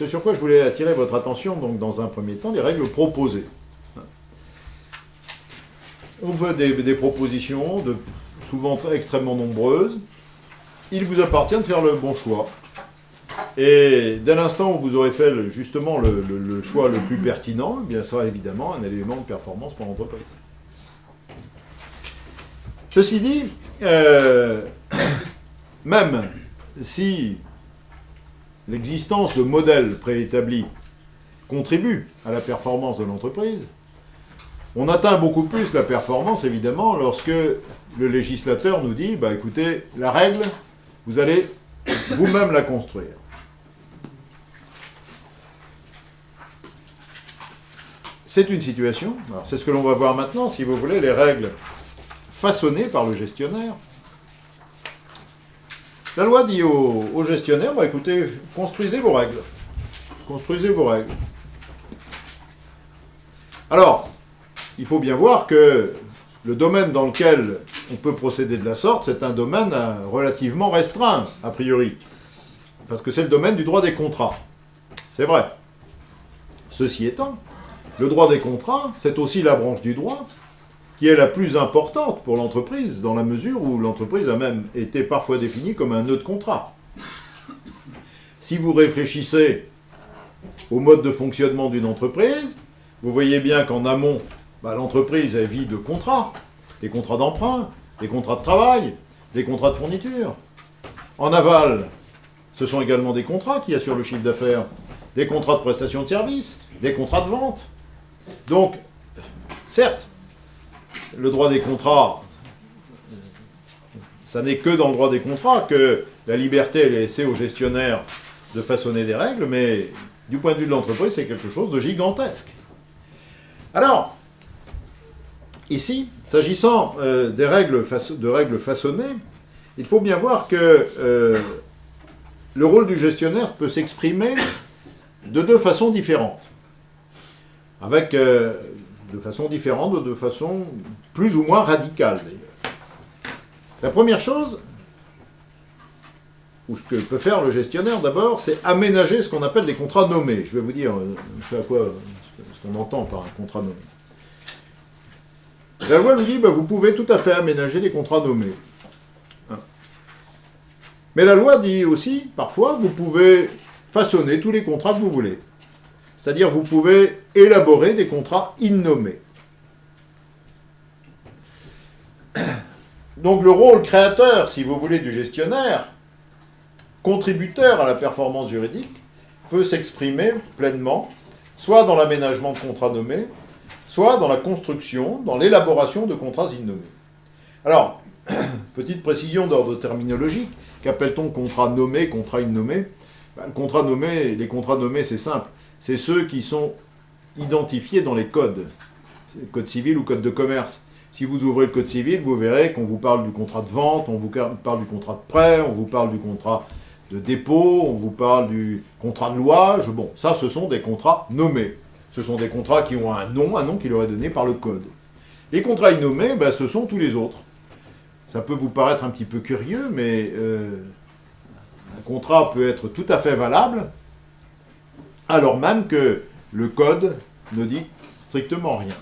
sur quoi je voulais attirer votre attention donc, dans un premier temps, les règles proposées. On veut des propositions, souvent extrêmement nombreuses. Il vous appartient de faire le bon choix. Et dès l'instant où vous aurez fait justement le choix le plus pertinent, eh bien, ça sera évidemment un élément de performance pour l'entreprise. Ceci dit, même si l'existence de modèles préétablis contribue à la performance de l'entreprise, on atteint beaucoup plus la performance, évidemment, lorsque le législateur nous dit, bah écoutez, la règle, vous allez vous-même la construire. C'est une situation, alors c'est ce que l'on va voir maintenant, si vous voulez, les règles façonnées par le gestionnaire. La loi dit aux gestionnaires, bah écoutez, construisez vos règles. Construisez vos règles. Alors, il faut bien voir que le domaine dans lequel on peut procéder de la sorte, c'est un domaine relativement restreint, a priori. Parce que c'est le domaine du droit des contrats. C'est vrai. Ceci étant, le droit des contrats, c'est aussi la branche du droit qui est la plus importante pour l'entreprise, dans la mesure où l'entreprise a même été parfois définie comme un nœud de contrat. Si vous réfléchissez au mode de fonctionnement d'une entreprise, vous voyez bien qu'en amont, l'entreprise vit de contrats, des contrats d'emprunt, des contrats de travail, des contrats de fourniture. En aval, ce sont également des contrats qui assurent le chiffre d'affaires, des contrats de prestation de services, des contrats de vente. Donc, certes, le droit des contrats, ça n'est que dans le droit des contrats que la liberté est laissée aux gestionnaires de façonner des règles, mais du point de vue de l'entreprise, c'est quelque chose de gigantesque. Alors, ici, s'agissant de règles façonnées, il faut bien voir que le rôle du gestionnaire peut s'exprimer de deux façons différentes. Avec de façon différente, de façon plus ou moins radicale d'ailleurs. La première chose, ou ce que peut faire le gestionnaire d'abord, c'est aménager ce qu'on appelle des contrats nommés. Je vais vous dire ce qu'on entend par un contrat nommé. La loi nous dit, vous pouvez tout à fait aménager des contrats nommés. Mais la loi dit aussi, parfois, vous pouvez façonner tous les contrats que vous voulez. C'est-à-dire, vous pouvez élaborer des contrats innommés. Donc, le rôle créateur, si vous voulez, du gestionnaire, contributeur à la performance juridique, peut s'exprimer pleinement, soit dans l'aménagement de contrats nommés, soit dans la construction, dans l'élaboration de contrats innommés. Alors, petite précision d'ordre terminologique, qu'appelle-t-on contrat nommé, contrat innommé? Le contrat nommé, les contrats nommés, c'est simple, c'est ceux qui sont identifiés dans les codes, code civil ou code de commerce. Si vous ouvrez le code civil, vous verrez qu'on vous parle du contrat de vente, on vous parle du contrat de prêt, on vous parle du contrat de dépôt, on vous parle du contrat de louage. Bon, ça, ce sont des contrats nommés. Ce sont des contrats qui ont un nom qui leur est donné par le code. Les contrats innommés, ben, ce sont tous les autres. Ça peut vous paraître un petit peu curieux, mais un contrat peut être tout à fait valable, alors même que le code ne dit strictement rien.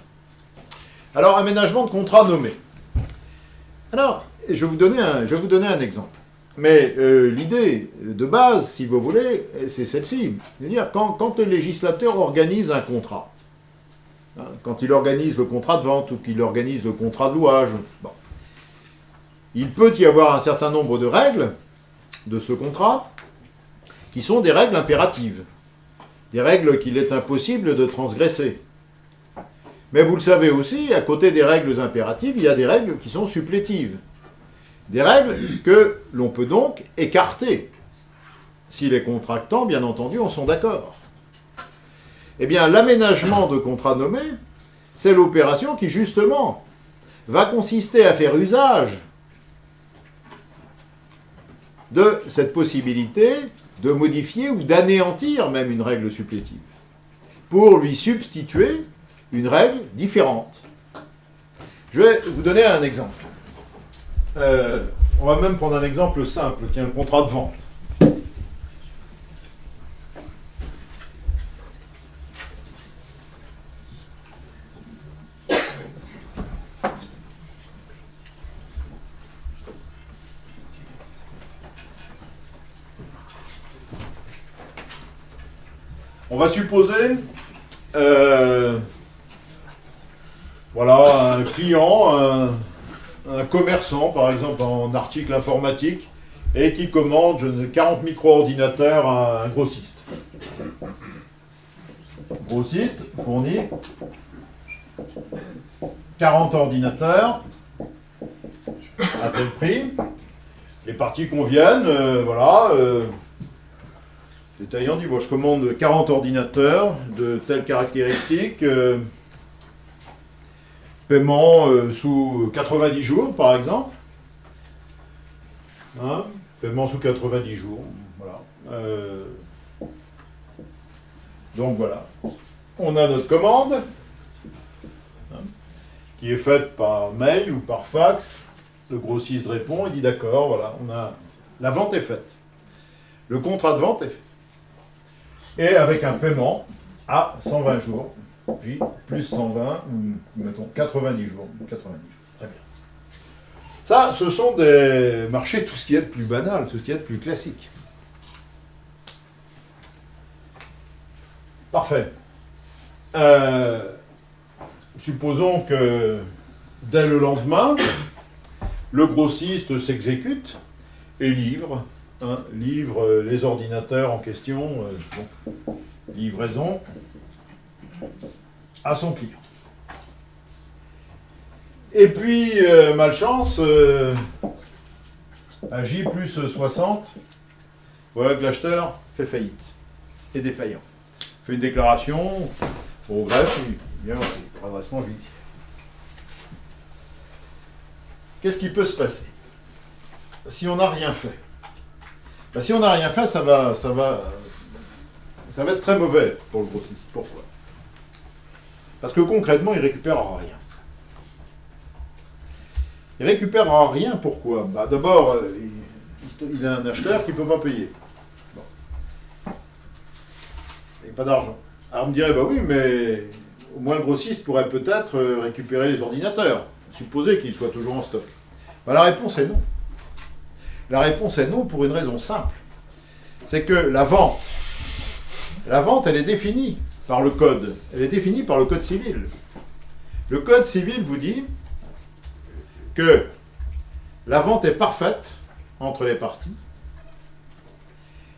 Alors, aménagement de contrat nommé. Alors, je vais vous donner un exemple. Mais l'idée de base, si vous voulez, c'est celle-ci. C'est-à-dire, quand le législateur organise un contrat, hein, quand il organise le contrat de vente ou qu'il organise le contrat de louage, bon, il peut y avoir un certain nombre de règles de ce contrat qui sont des règles impératives, des règles qu'il est impossible de transgresser. Mais vous le savez aussi, à côté des règles impératives, il y a des règles qui sont supplétives. Des règles que l'on peut donc écarter, si les contractants, bien entendu, en sont d'accord. Eh bien, l'aménagement de contrat nommé, c'est l'opération qui, justement, va consister à faire usage de cette possibilité de modifier ou d'anéantir même une règle supplétive, pour lui substituer une règle différente. Je vais vous donner un exemple. On va même prendre un exemple simple, tiens, le contrat de vente. On va supposer, voilà, un client, un commerçant, par exemple, en article informatique, et qui commande 40 micro-ordinateurs à un grossiste. Le grossiste fournit 40 ordinateurs à tel prix. Les parties conviennent, voilà. Le détaillant dit, bon, je commande 40 ordinateurs de telles caractéristiques, paiement sous 90 jours, par exemple. Hein, paiement sous 90 jours, voilà. Donc voilà, on a notre commande, hein, qui est faite par mail ou par fax. Le grossiste répond, il dit d'accord, voilà, la vente est faite. Le contrat de vente est fait. Et avec un paiement à 120 jours, J plus 120, mettons 90 jours. 90 jours, très bien. Ça, ce sont des marchés, tout ce qui est de plus banal, tout ce qui est de plus classique. Parfait. Supposons que dès le lendemain, le grossiste s'exécute et livre les ordinateurs en question, livraison à son client. Et puis, malchance, à J plus 60, voilà que l'acheteur fait faillite, est défaillant. Fait une déclaration, bon bref, il vient au redressement judiciaire. Qu'est-ce qui peut se passer si on n'a rien fait? Ben, si on n'a rien fait, ça va être très mauvais pour le grossiste. Pourquoi? Parce que concrètement, il ne récupérera rien. Il ne récupérera rien, pourquoi? Bah, d'abord, il a un acheteur qui ne peut pas payer. Bon. Il n'a pas d'argent. Alors on me dirait, bah oui, mais au moins le grossiste pourrait peut-être récupérer les ordinateurs, supposer qu'ils soient toujours en stock. Bah, la réponse est non. La réponse est non pour une raison simple. C'est que la vente, elle est définie par le code. Elle est définie par le code civil. Le code civil vous dit que la vente est parfaite entre les parties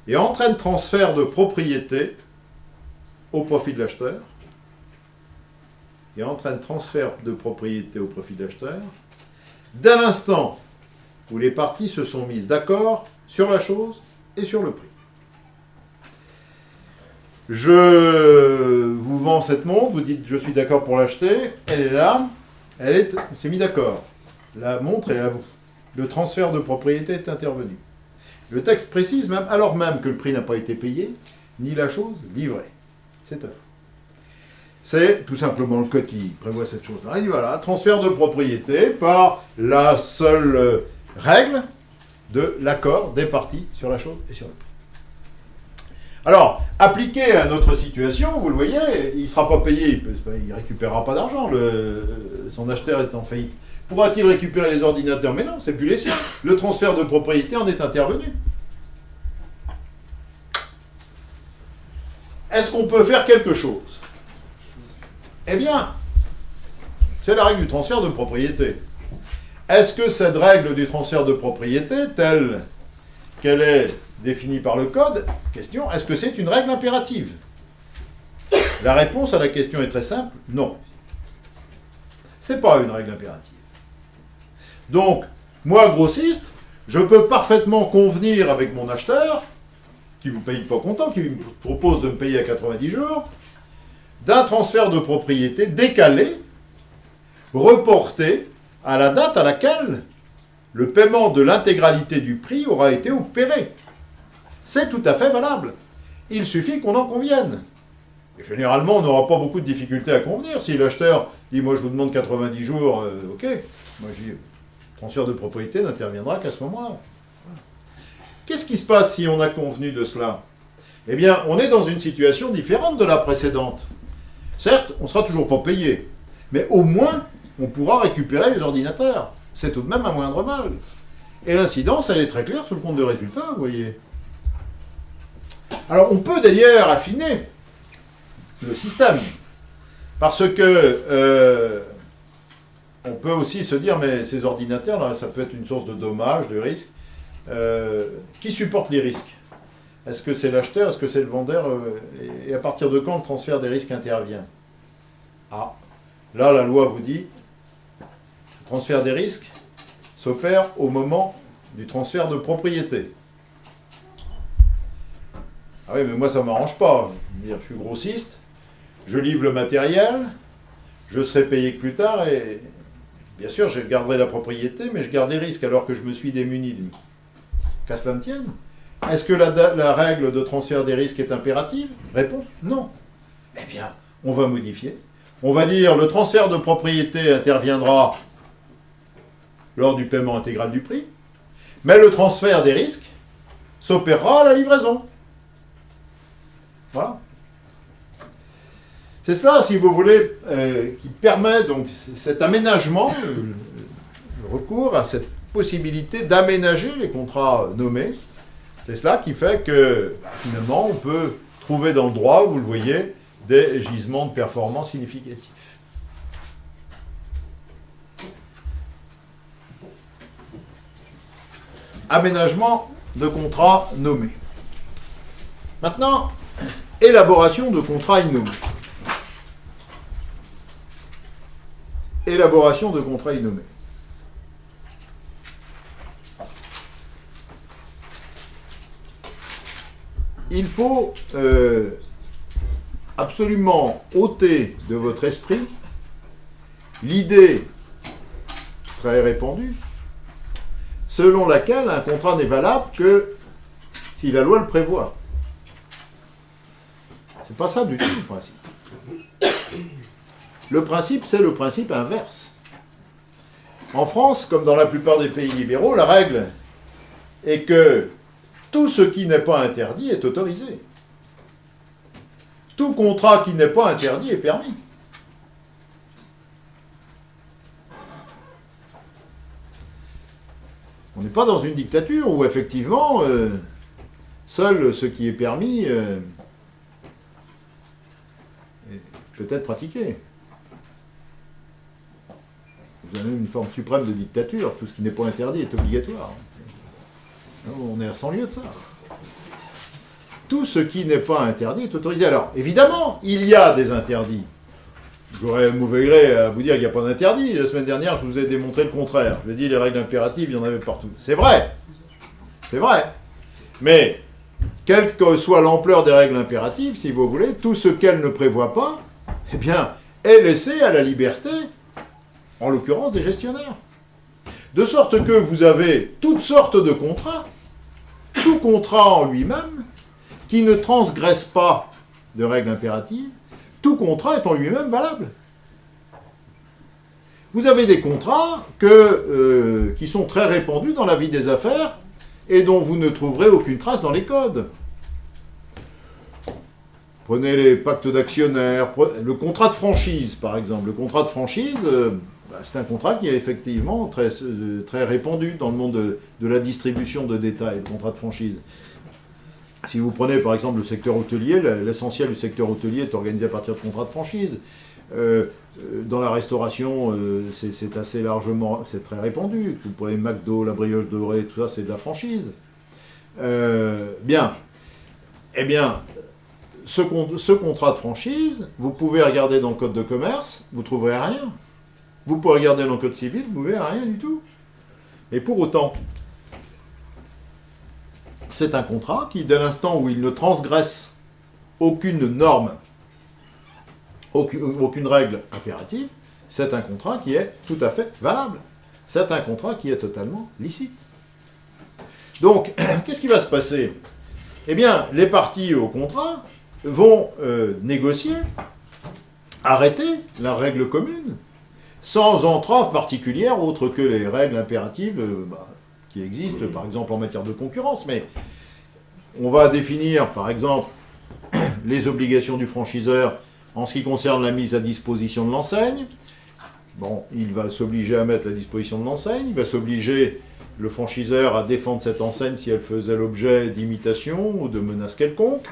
et entraîne transfert de propriété au profit de l'acheteur. Et entraîne transfert de propriété au profit de l'acheteur dès l'instant où les parties se sont mises d'accord sur la chose et sur le prix. Je vous vends cette montre, vous dites je suis d'accord pour l'acheter, elle est là, on s'est mis d'accord. La montre est à vous. Le transfert de propriété est intervenu. Le texte précise même, alors même que le prix n'a pas été payé, ni la chose livrée. C'est à vous. C'est tout simplement le code qui prévoit cette chose-là. Il dit voilà, transfert de propriété par la seule règle de l'accord des parties sur la chose et sur le prix. Alors, appliqué à notre situation, vous le voyez, il ne sera pas payé, il ne récupérera pas d'argent, son acheteur est en faillite. Pourra-t-il récupérer les ordinateurs? Mais non, c'est plus les siens. Le transfert de propriété en est intervenu. Est-ce qu'on peut faire quelque chose? Eh bien, c'est la règle du transfert de propriété. Est-ce que cette règle du transfert de propriété, telle qu'elle est définie par le code, question, est-ce que c'est une règle impérative? La réponse à la question est très simple, non. Ce n'est pas une règle impérative. Donc, moi, grossiste, je peux parfaitement convenir avec mon acheteur, qui ne me paye pas comptant, qui me propose de me payer à 90 jours, d'un transfert de propriété décalé, reporté à la date à laquelle le paiement de l'intégralité du prix aura été opéré. C'est tout à fait valable. Il suffit qu'on en convienne. Et généralement, on n'aura pas beaucoup de difficultés à convenir. Si l'acheteur dit « moi je vous demande 90 jours, ok », moi je dis « transfert de propriété n'interviendra qu'à ce moment-là ». Qu'est-ce qui se passe si on a convenu de cela? Eh bien, on est dans une situation différente de la précédente. Certes, on ne sera toujours pas payé, mais au moins, on pourra récupérer les ordinateurs. C'est tout de même un moindre mal. Et l'incidence, elle est très claire sur le compte de résultat, vous voyez. Alors, on peut d'ailleurs affiner le système, parce que on peut aussi se dire, mais ces ordinateurs, là, ça peut être une source de dommages, de risques. Qui supporte les risques? Est-ce que c'est l'acheteur? Est-ce que c'est le vendeur? Et à partir de quand le transfert des risques intervient? Ah, là, la loi vous dit, le transfert des risques s'opère au moment du transfert de propriété. Ah oui, mais moi, ça ne m'arrange pas. Je suis grossiste, je livre le matériel, je serai payé que plus tard, et bien sûr, je garderai la propriété, mais je garde les risques alors que je me suis démuni de lui. Qu'à cela ne tienne. Est-ce que la règle de transfert des risques est impérative? Réponse, non. Eh bien, on va modifier. On va dire le transfert de propriété interviendra lors du paiement intégral du prix, mais le transfert des risques s'opérera à la livraison. Voilà. C'est cela, si vous voulez, qui permet donc cet aménagement, le recours à cette possibilité d'aménager les contrats nommés. C'est cela qui fait que, finalement, on peut trouver dans le droit, vous le voyez, des gisements de performance significatifs. Aménagement de contrats nommés. Maintenant, élaboration de contrats innommés. Élaboration de contrats innommés. Il faut absolument ôter de votre esprit l'idée très répandue selon laquelle un contrat n'est valable que si la loi le prévoit. C'est pas ça du tout le principe. Le principe, c'est le principe inverse. En France, comme dans la plupart des pays libéraux, la règle est que tout ce qui n'est pas interdit est autorisé. Tout contrat qui n'est pas interdit est permis. On n'est pas dans une dictature où, effectivement, seul ce qui est permis est peut-être pratiqué. Vous avez une forme suprême de dictature. Tout ce qui n'est pas interdit est obligatoire. On est à 100 lieues de ça. Tout ce qui n'est pas interdit est autorisé. Alors, évidemment, il y a des interdits. J'aurais mauvais gré à vous dire qu'il n'y a pas d'interdit. La semaine dernière, je vous ai démontré le contraire. Je vous ai dit les règles impératives, il y en avait partout. C'est vrai. C'est vrai. Mais, quelle que soit l'ampleur des règles impératives, si vous voulez, tout ce qu'elles ne prévoient pas, eh bien, est laissé à la liberté, en l'occurrence des gestionnaires. De sorte que vous avez toutes sortes de contrats, tout contrat en lui-même, qui ne transgresse pas de règles impératives, tout contrat est en lui-même valable. Vous avez des contrats qui sont très répandus dans la vie des affaires et dont vous ne trouverez aucune trace dans les codes. Prenez les pactes d'actionnaires, le contrat de franchise, par exemple. Le contrat de franchise, c'est un contrat qui est effectivement très répandu dans le monde de la distribution de détail, le contrat de franchise. Si vous prenez par exemple le secteur hôtelier, l'essentiel du secteur hôtelier est organisé à partir de contrats de franchise. Dans la restauration, c'est assez largement, c'est très répandu. Vous prenez McDo, la brioche dorée, tout ça, c'est de la franchise. Bien. Eh bien, ce contrat de franchise, vous pouvez regarder dans le code de commerce, vous ne trouverez rien. Vous pouvez regarder dans le code civil, vous ne verrez rien du tout. Et pour autant, c'est un contrat qui, dès l'instant où il ne transgresse aucune norme, aucune règle impérative, c'est un contrat qui est tout à fait valable. C'est un contrat qui est totalement licite. Donc, qu'est-ce qui va se passer? Eh bien, les parties au contrat vont négocier, arrêter la règle commune, sans entrave particulière autre que les règles impératives qui existent, par exemple en matière de concurrence. Mais on va définir, par exemple, les obligations du franchiseur en ce qui concerne la mise à disposition de l'enseigne. Bon, il va s'obliger à mettre à disposition de l'enseigne, il va s'obliger, le franchiseur, à défendre cette enseigne si elle faisait l'objet d'imitations ou de menaces quelconques.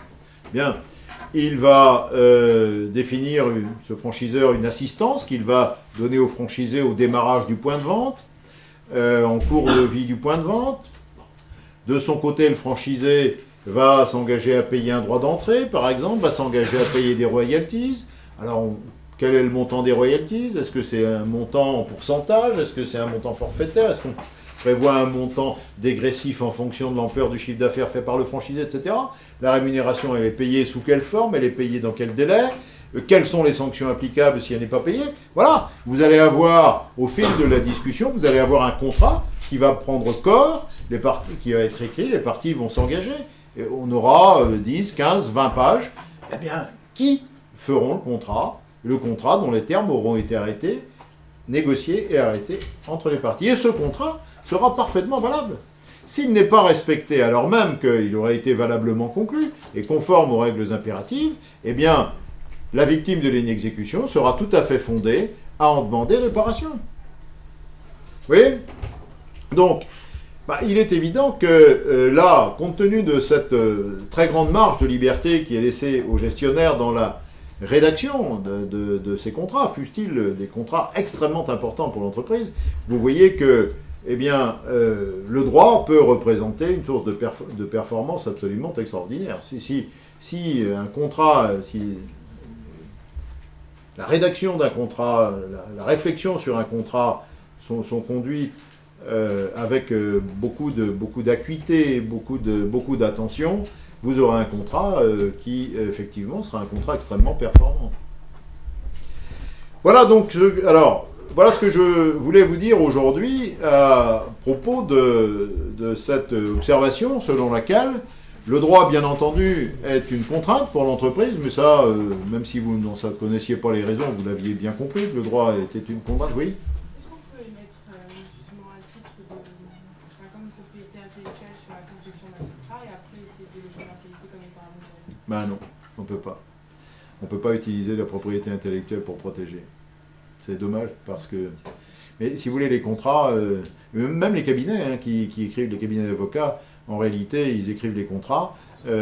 Bien, il va définir, ce franchiseur, une assistance qu'il va donner au franchisé au démarrage du point de vente, en cours de vie du point de vente. De son côté, le franchisé va s'engager à payer un droit d'entrée, par exemple, va s'engager à payer des royalties. Alors, quel est le montant des royalties? Est-ce que c'est un montant en pourcentage? Est-ce que c'est un montant forfaitaire? Est-ce qu'on prévoit un montant dégressif en fonction de l'ampleur du chiffre d'affaires fait par le franchisé, etc. La rémunération, elle est payée sous quelle forme? Elle est payée dans quel délai? Quelles sont les sanctions applicables si elle n'est pas payée? Voilà, vous allez avoir, au fil de la discussion, vous allez avoir un contrat qui va prendre corps, qui va être écrit, les parties vont s'engager. Et on aura 10, 15, 20 pages. Eh bien, qui feront le contrat dont les termes auront été arrêtés, négociés et arrêtés entre les parties. Et ce contrat sera parfaitement valable. S'il n'est pas respecté, alors même qu'il aurait été valablement conclu et conforme aux règles impératives, eh bien, la victime de l'inexécution sera tout à fait fondée à en demander réparation. Vous voyez? Donc, il est évident que là, compte tenu de cette très grande marge de liberté qui est laissée aux gestionnaires dans la rédaction de ces contrats, fussent-ils des contrats extrêmement importants pour l'entreprise, vous voyez que le droit peut représenter une source de performance absolument extraordinaire. Si un contrat, si la rédaction d'un contrat, la réflexion sur un contrat sont conduites avec beaucoup d'acuité, beaucoup d'attention, vous aurez un contrat qui, effectivement, sera un contrat extrêmement performant. Voilà donc, voilà ce que je voulais vous dire aujourd'hui à propos de cette observation selon laquelle le droit, bien entendu, est une contrainte pour l'entreprise, mais ça, même si vous n'en connaissiez pas les raisons, vous l'aviez bien compris, que le droit était une contrainte, oui. Est-ce qu'on peut émettre justement un titre comme une propriété intellectuelle sur la conception d'un contrat et après essayer de le commercialiser comme étant un modèle? Ben non, on ne peut pas. On ne peut pas utiliser la propriété intellectuelle pour protéger. C'est dommage parce que Mais si vous voulez, les contrats, même les cabinets qui écrivent, les cabinets d'avocats, en réalité, ils écrivent les contrats, ils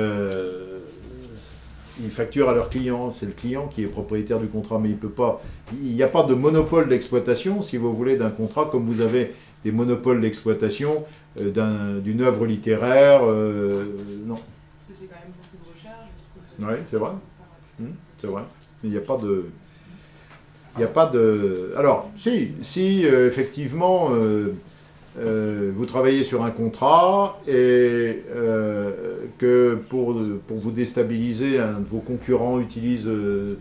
facturent à leurs clients, c'est le client qui est propriétaire du contrat, mais il n'y a pas de monopole d'exploitation, si vous voulez, d'un contrat, comme vous avez des monopoles d'exploitation d'une œuvre littéraire, non. Parce que c'est quand même beaucoup de recherche. Oui, c'est vrai. C'est vrai. Il n'y a pas de... Il n'y a pas de... Alors, si effectivement, vous travaillez sur un contrat et que pour vous déstabiliser, un de vos concurrents utilise ou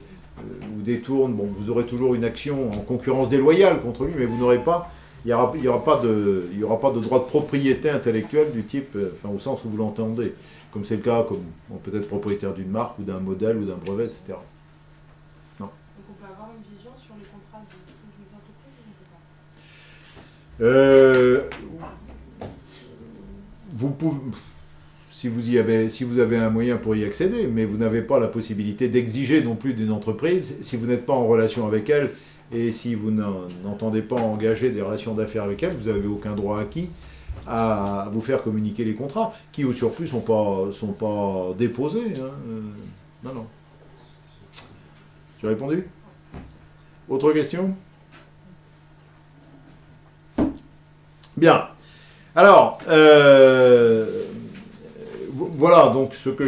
détourne, bon, vous aurez toujours une action en concurrence déloyale contre lui, mais vous n'aurez pas... Il n'y aura pas de droit de propriété intellectuelle du type, au sens où vous l'entendez, comme c'est le cas, comme peut-être propriétaire d'une marque ou d'un modèle ou d'un brevet, etc. Non. Donc on peut avoir une vision sur les contrats de toutes les entreprises ou on peut pas Vous pouvez, si vous avez un moyen pour y accéder, mais vous n'avez pas la possibilité d'exiger non plus d'une entreprise si vous n'êtes pas en relation avec elle. Et si vous n'entendez pas engager des relations d'affaires avec elle, vous n'avez aucun droit acquis à vous faire communiquer les contrats, qui au surplus sont pas déposés. Non. J'ai répondu ? Autre question ? Bien. Alors, voilà donc ce que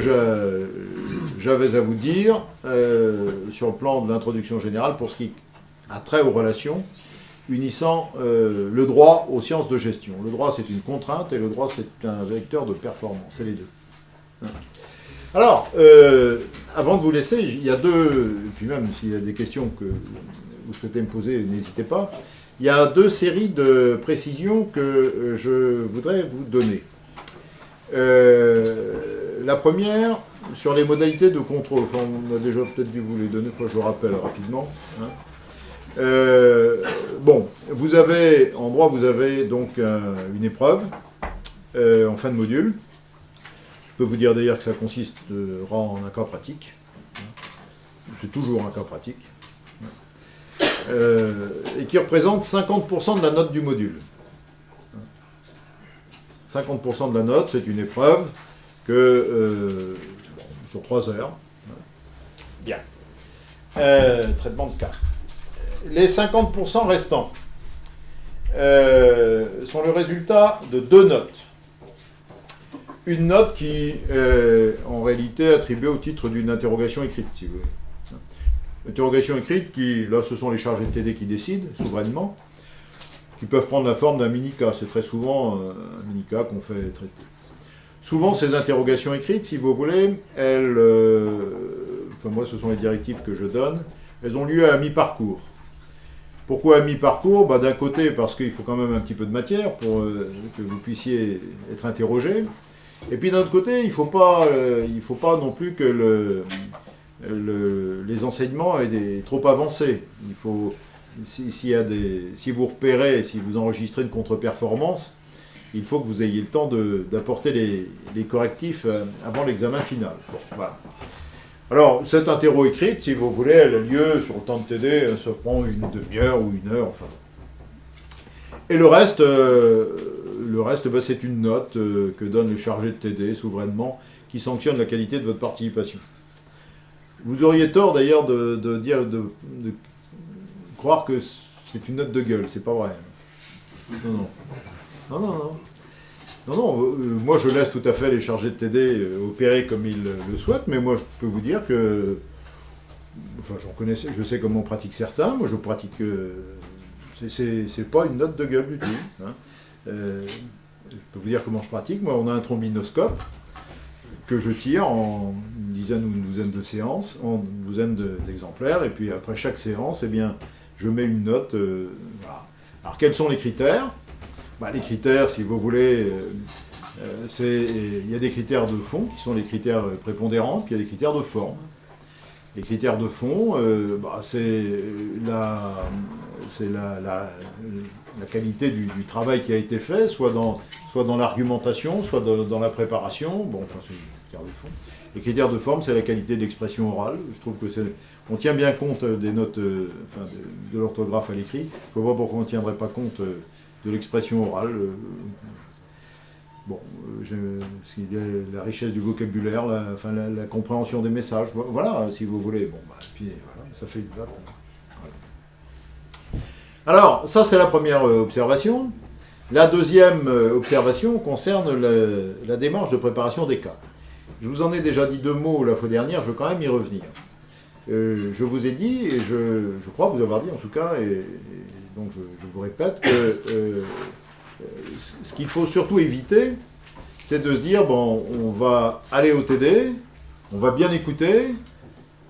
j'avais à vous dire sur le plan de l'introduction générale pour ce qui a trait aux relations, unissant le droit aux sciences de gestion. Le droit, c'est une contrainte, et le droit, c'est un vecteur de performance. C'est les deux. Alors, avant de vous laisser, il y a deux... Et puis même, s'il y a des questions que vous souhaitez me poser, n'hésitez pas. Il y a deux séries de précisions que je voudrais vous donner. La première, sur les modalités de contrôle. Enfin, on a déjà peut-être dû vous les donner, je vous rappelle rapidement. Bon, en droit, vous avez donc une épreuve en fin de module. Je peux vous dire d'ailleurs que ça consistera en un cas pratique. C'est toujours un cas pratique. Et qui représente 50% de la note du module. 50% de la note, c'est une épreuve sur 3 heures. Bien. Traitement de cas. Les 50% restants sont le résultat de 2 notes. Une note qui est en réalité attribuée au titre d'une interrogation écrite, si vous voulez. Interrogation écrite qui, là, ce sont les chargés de TD qui décident, souverainement, qui peuvent prendre la forme d'un mini-cas. C'est très souvent un mini-cas qu'on fait traiter. Souvent, ces interrogations écrites, si vous voulez, elles... enfin, moi, ce sont les directives que je donne. Elles ont lieu à mi-parcours. Pourquoi à mi-parcours ? D'un côté, parce qu'il faut quand même un petit peu de matière pour que vous puissiez être interrogé. Et puis d'un autre côté, il ne faut pas non plus que les enseignements aient trop avancés. Il faut, si vous repérez, si vous enregistrez une contre-performance, il faut que vous ayez le temps d'apporter les correctifs avant l'examen final. Bon, voilà. Alors, cette interro écrite, si vous voulez, elle a lieu sur le temps de TD, elle se prend une demi-heure ou 1 heure, enfin. Et le reste, c'est une note que donne le chargé de TD souverainement, qui sanctionne la qualité de votre participation. Vous auriez tort d'ailleurs de croire que c'est une note de gueule, c'est pas vrai. Non, moi je laisse tout à fait les chargés de TD opérer comme ils le souhaitent, mais moi je peux vous dire que, enfin je sais comment on pratique certains, moi je pratique, c'est pas une note de gueule du tout. Je peux vous dire comment je pratique, moi on a un trombinoscope que je tire en une dizaine ou une douzaine de séances, en une douzaine d'exemplaires, et puis après chaque séance, eh bien, je mets une note. Voilà. Alors quels sont les critères ? Les critères, si vous voulez, il y a des critères de fond qui sont les critères prépondérants, puis il y a des critères de forme. Les critères de fond, c'est la qualité du travail qui a été fait, soit dans l'argumentation, soit dans la préparation. Bon, enfin, c'est les critères de fond. Les critères de forme, c'est la qualité d'expression orale. Je trouve que on tient bien compte des notes, enfin, de l'orthographe à l'écrit. Je ne vois pas pourquoi on ne tiendrait pas compte de l'expression orale. Bon, la richesse du vocabulaire, la compréhension des messages, voilà, si vous voulez. Bon, bah, puis voilà, ça fait une note. Voilà. Alors, ça c'est la première observation. La deuxième observation concerne la démarche de préparation des cas. Je vous en ai déjà dit 2 mots la fois dernière, je veux quand même y revenir. Je vous ai dit, et je crois vous avoir dit en tout cas, et donc je vous répète, que ce qu'il faut surtout éviter, c'est de se dire, bon, on va aller au TD, on va bien écouter,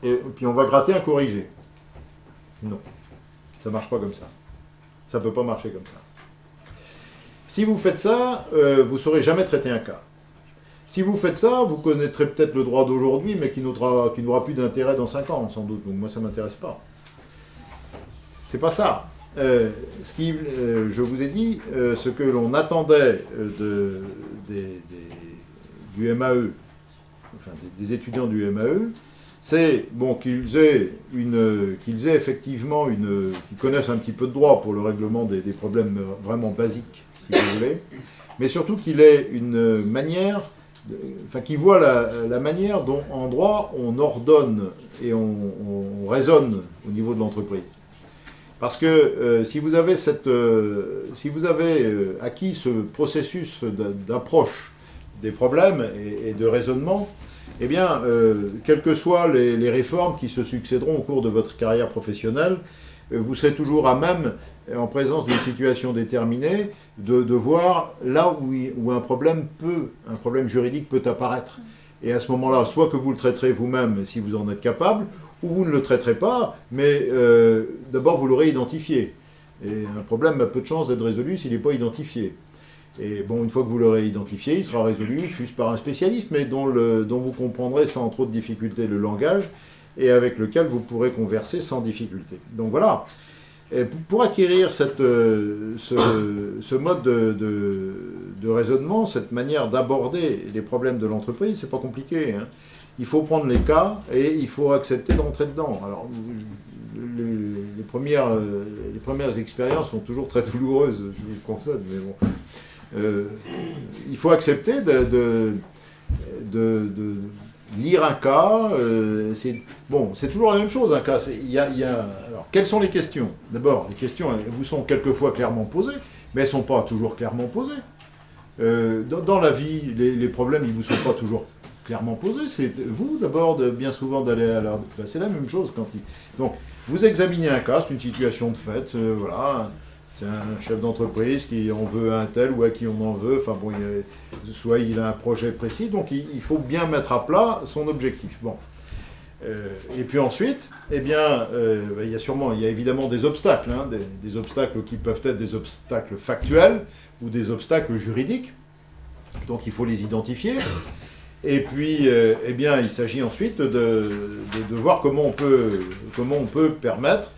et puis on va gratter un corrigé. Non, ça ne marche pas comme ça. Ça ne peut pas marcher comme ça. Si vous faites ça, vous ne saurez jamais traiter un cas. Si vous faites ça, vous connaîtrez peut-être le droit d'aujourd'hui, mais qui n'aura plus d'intérêt dans 5 ans, sans doute. Donc moi, ça ne m'intéresse pas. C'est pas ça. Je vous ai dit, ce que l'on attendait du MAE, enfin des étudiants du MAE, c'est bon, qu'ils aient effectivement qu'ils connaissent un petit peu de droit pour le règlement des problèmes vraiment basiques, si vous voulez, mais surtout qu'il ait une manière, enfin qu'ils voient la manière dont en droit on ordonne et on raisonne au niveau de l'entreprise. Parce que si vous avez acquis ce processus d'approche des problèmes et de raisonnement, eh bien, quelles que soient les réformes qui se succéderont au cours de votre carrière professionnelle, vous serez toujours à même, en présence d'une situation déterminée, de voir là où un problème juridique peut apparaître. Et à ce moment-là, soit que vous le traiterez vous-même si vous en êtes capable, ou vous ne le traiterez pas, mais d'abord vous l'aurez identifié. Et un problème a peu de chances d'être résolu s'il n'est pas identifié. Et bon, une fois que vous l'aurez identifié, il sera résolu juste par un spécialiste, mais dont vous comprendrez sans trop de difficulté le langage, et avec lequel vous pourrez converser sans difficulté. Donc voilà. Et pour acquérir ce mode de raisonnement, cette manière d'aborder les problèmes de l'entreprise, c'est pas compliqué, hein. Il faut prendre les cas et il faut accepter d'entrer dedans. Alors, les premières expériences sont toujours très douloureuses, je vous le concède, mais bon. Il faut accepter de lire un cas. C'est toujours la même chose, un cas. Alors, quelles sont les questions? D'abord, les questions, elles vous sont quelquefois clairement posées, mais elles ne sont pas toujours clairement posées. Dans la vie, les problèmes, ils ne vous sont pas toujours clairement posé, c'est vous d'abord bien souvent d'aller à la... C'est la même chose quand il... Donc, vous examinez un cas, c'est une situation de fait, voilà, c'est un chef d'entreprise qui en veut un tel ou à qui on en veut, enfin bon, soit il a un projet précis, donc il faut bien mettre à plat son objectif. Bon. Et puis ensuite, eh bien, il y a évidemment des obstacles, hein, des obstacles qui peuvent être des obstacles factuels ou des obstacles juridiques, donc il faut les identifier. Et puis, eh bien, il s'agit ensuite de voir comment on peut permettre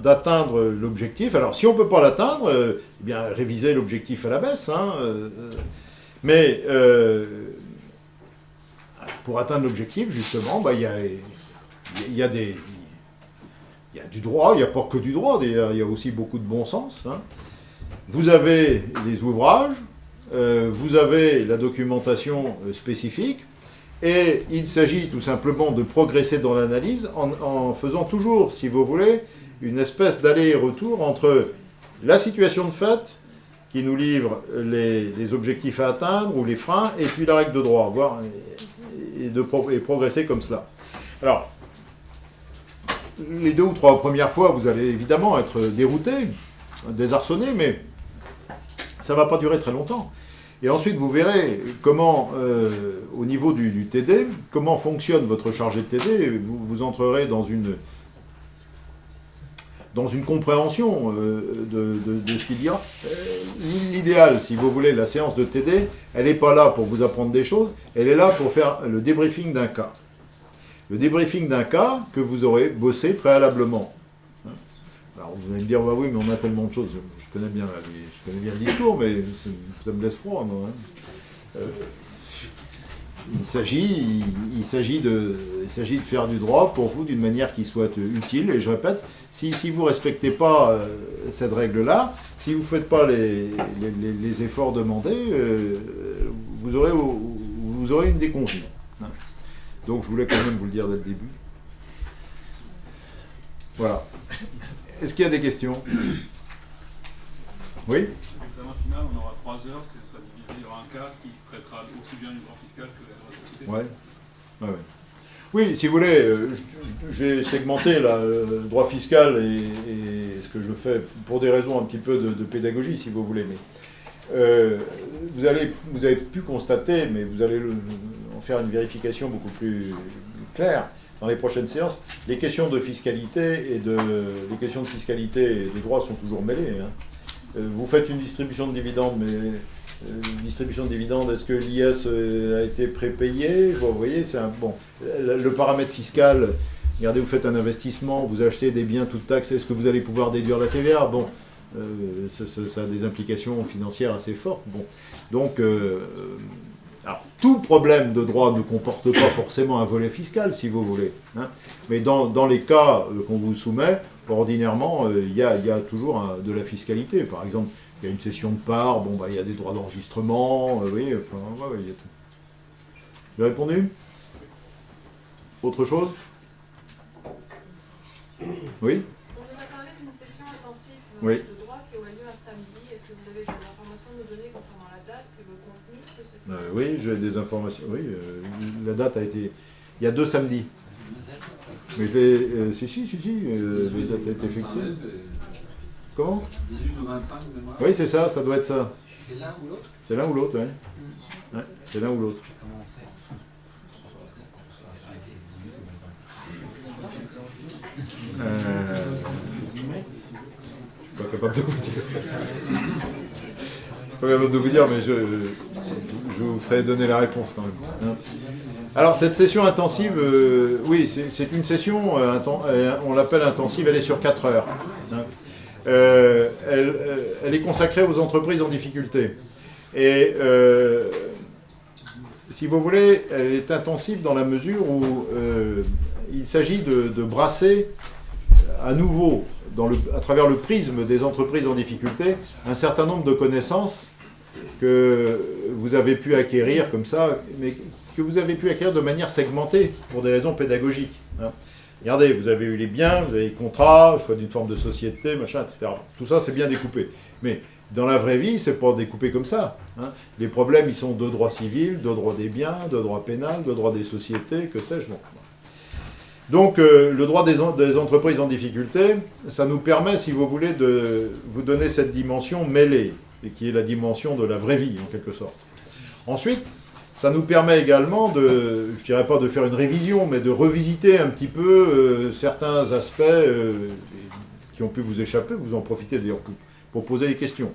d'atteindre l'objectif. Alors, si on ne peut pas l'atteindre, eh bien, réviser l'objectif à la baisse. Hein, mais pour atteindre l'objectif, justement, il y a du droit. Il n'y a pas que du droit. Il y a aussi beaucoup de bon sens. Hein. Vous avez les ouvrages. Vous avez la documentation spécifique, et il s'agit tout simplement de progresser dans l'analyse en faisant toujours, si vous voulez, une espèce d'aller-retour entre la situation de fait qui nous livre les objectifs à atteindre ou les freins, et puis la règle de droit, et progresser comme cela. Alors, les 2 ou 3 premières fois, vous allez évidemment être dérouté, désarçonné, mais ça ne va pas durer très longtemps. Et ensuite, vous verrez comment, au niveau du TD, comment fonctionne votre chargé de TD. Vous entrerez dans une compréhension de ce qu'il y a. L'idéal, si vous voulez, la séance de TD, elle n'est pas là pour vous apprendre des choses, elle est là pour faire le débriefing d'un cas. Le débriefing d'un cas que vous aurez bossé préalablement. Alors vous allez me dire, bah oui, mais on a tellement de choses. Je connais bien le discours, mais ça me laisse froid, non, hein. il s'agit de faire du droit pour vous d'une manière qui soit utile. Et je répète, si vous ne respectez pas cette règle-là, si vous ne faites pas les efforts demandés, vous aurez une déconvenue. Hein. Donc je voulais quand même vous le dire dès le début. Voilà. Est-ce qu'il y a des questions? Oui? L'examen final, on aura 3 heures, ça sera divisé, il y aura un cas qui traitera aussi bien du droit fiscal que la société. Ouais. Ouais. Oui, si vous voulez, j'ai segmenté le droit fiscal et ce que je fais pour des raisons un petit peu de pédagogie, si vous voulez. Mais vous avez pu constater, mais vous allez en faire une vérification beaucoup plus claire dans les prochaines séances. Les questions de fiscalité et de droit sont toujours mêlées. Hein. Vous faites une distribution de dividendes, mais distribution de dividendes, est-ce que l'IS a été prépayé? Vous voyez, c'est bon. Le paramètre fiscal, regardez, vous faites un investissement, vous achetez des biens toutes taxes, est-ce que vous allez pouvoir déduire la TVA? Bon, ça a des implications financières assez fortes. Bon, donc, alors, tout problème de droit ne comporte pas forcément un volet fiscal, si vous voulez. Hein, mais dans les cas qu'on vous soumet, ordinairement, il y a toujours de la fiscalité. Par exemple, il y a une cession de part, bon, il y a des droits d'enregistrement, oui, enfin, il y a tout. J'ai répondu? Autre chose? Oui? On nous a parlé d'une session intensive de droit qui aura lieu un samedi. Est-ce que vous avez des informations à nous donner concernant la date et le contenu de cette session? Oui, j'ai des informations. Oui, la date a été... Il y a 2 samedis. Mais je l'ai... si, les dates ont été fixées. Comment? 18 ou 25 de mémoire. Oui, c'est ça, ça doit être ça. C'est l'un ou l'autre? C'est l'un ou l'autre, oui. Ouais, c'est l'un ou l'autre. Je suis pas capable de vous dire. Je suis pas capable de vous dire, mais je vous ferai donner la réponse quand même. Hein. Alors, cette session intensive, oui, c'est une session, on l'appelle intensive, elle est sur 4 heures. Hein. Elle est consacrée aux entreprises en difficulté. Et si vous voulez, elle est intensive dans la mesure où il s'agit de brasser à nouveau, à travers le prisme des entreprises en difficulté, un certain nombre de connaissances que vous avez pu acquérir comme ça, mais que vous avez pu acquérir de manière segmentée pour des raisons pédagogiques. Hein. Regardez, vous avez eu les biens, vous avez les contrats, choix d'une forme de société, machin, etc. Tout ça, c'est bien découpé. Mais dans la vraie vie, c'est pas découpé comme ça. Hein. Les problèmes, ils sont de droit civil, de droit des biens, de droit pénal, de droit des sociétés, que sais-je. Bon. Donc, le droit des entreprises en difficulté, ça nous permet, si vous voulez, de vous donner cette dimension mêlée, et qui est la dimension de la vraie vie, en quelque sorte. Ensuite, ça nous permet également je dirais pas de faire une révision, mais de revisiter un petit peu certains aspects qui ont pu vous échapper. Vous en profitez d'ailleurs pour poser des questions.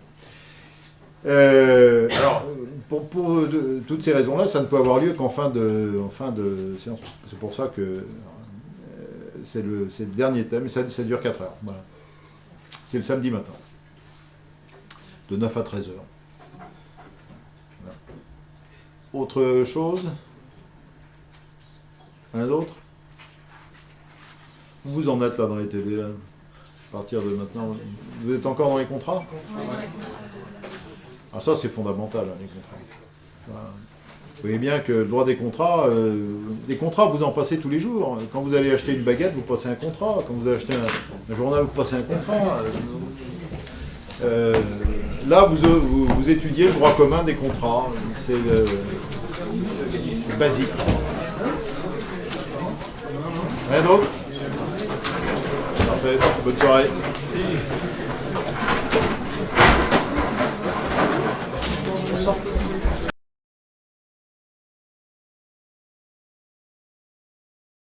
Alors, pour toutes ces raisons-là, ça ne peut avoir lieu qu'en fin de séance. C'est pour ça que c'est le dernier thème, et ça dure 4 heures. Voilà. C'est le samedi matin, de 9 à 13 heures. Autre chose? Un d'autre? Vous en êtes là dans les TD, là, à partir de maintenant. Vous êtes encore dans les contrats? Ah, ça c'est fondamental, hein, les contrats. Voilà. Vous voyez bien que le droit des contrats, vous en passez tous les jours. Quand vous allez acheter une baguette, vous passez un contrat. Quand vous achetez un journal, vous passez un contrat. Là, vous étudiez le droit commun des contrats. C'est basique. Rien d'autre? Parfait. Bonne soirée.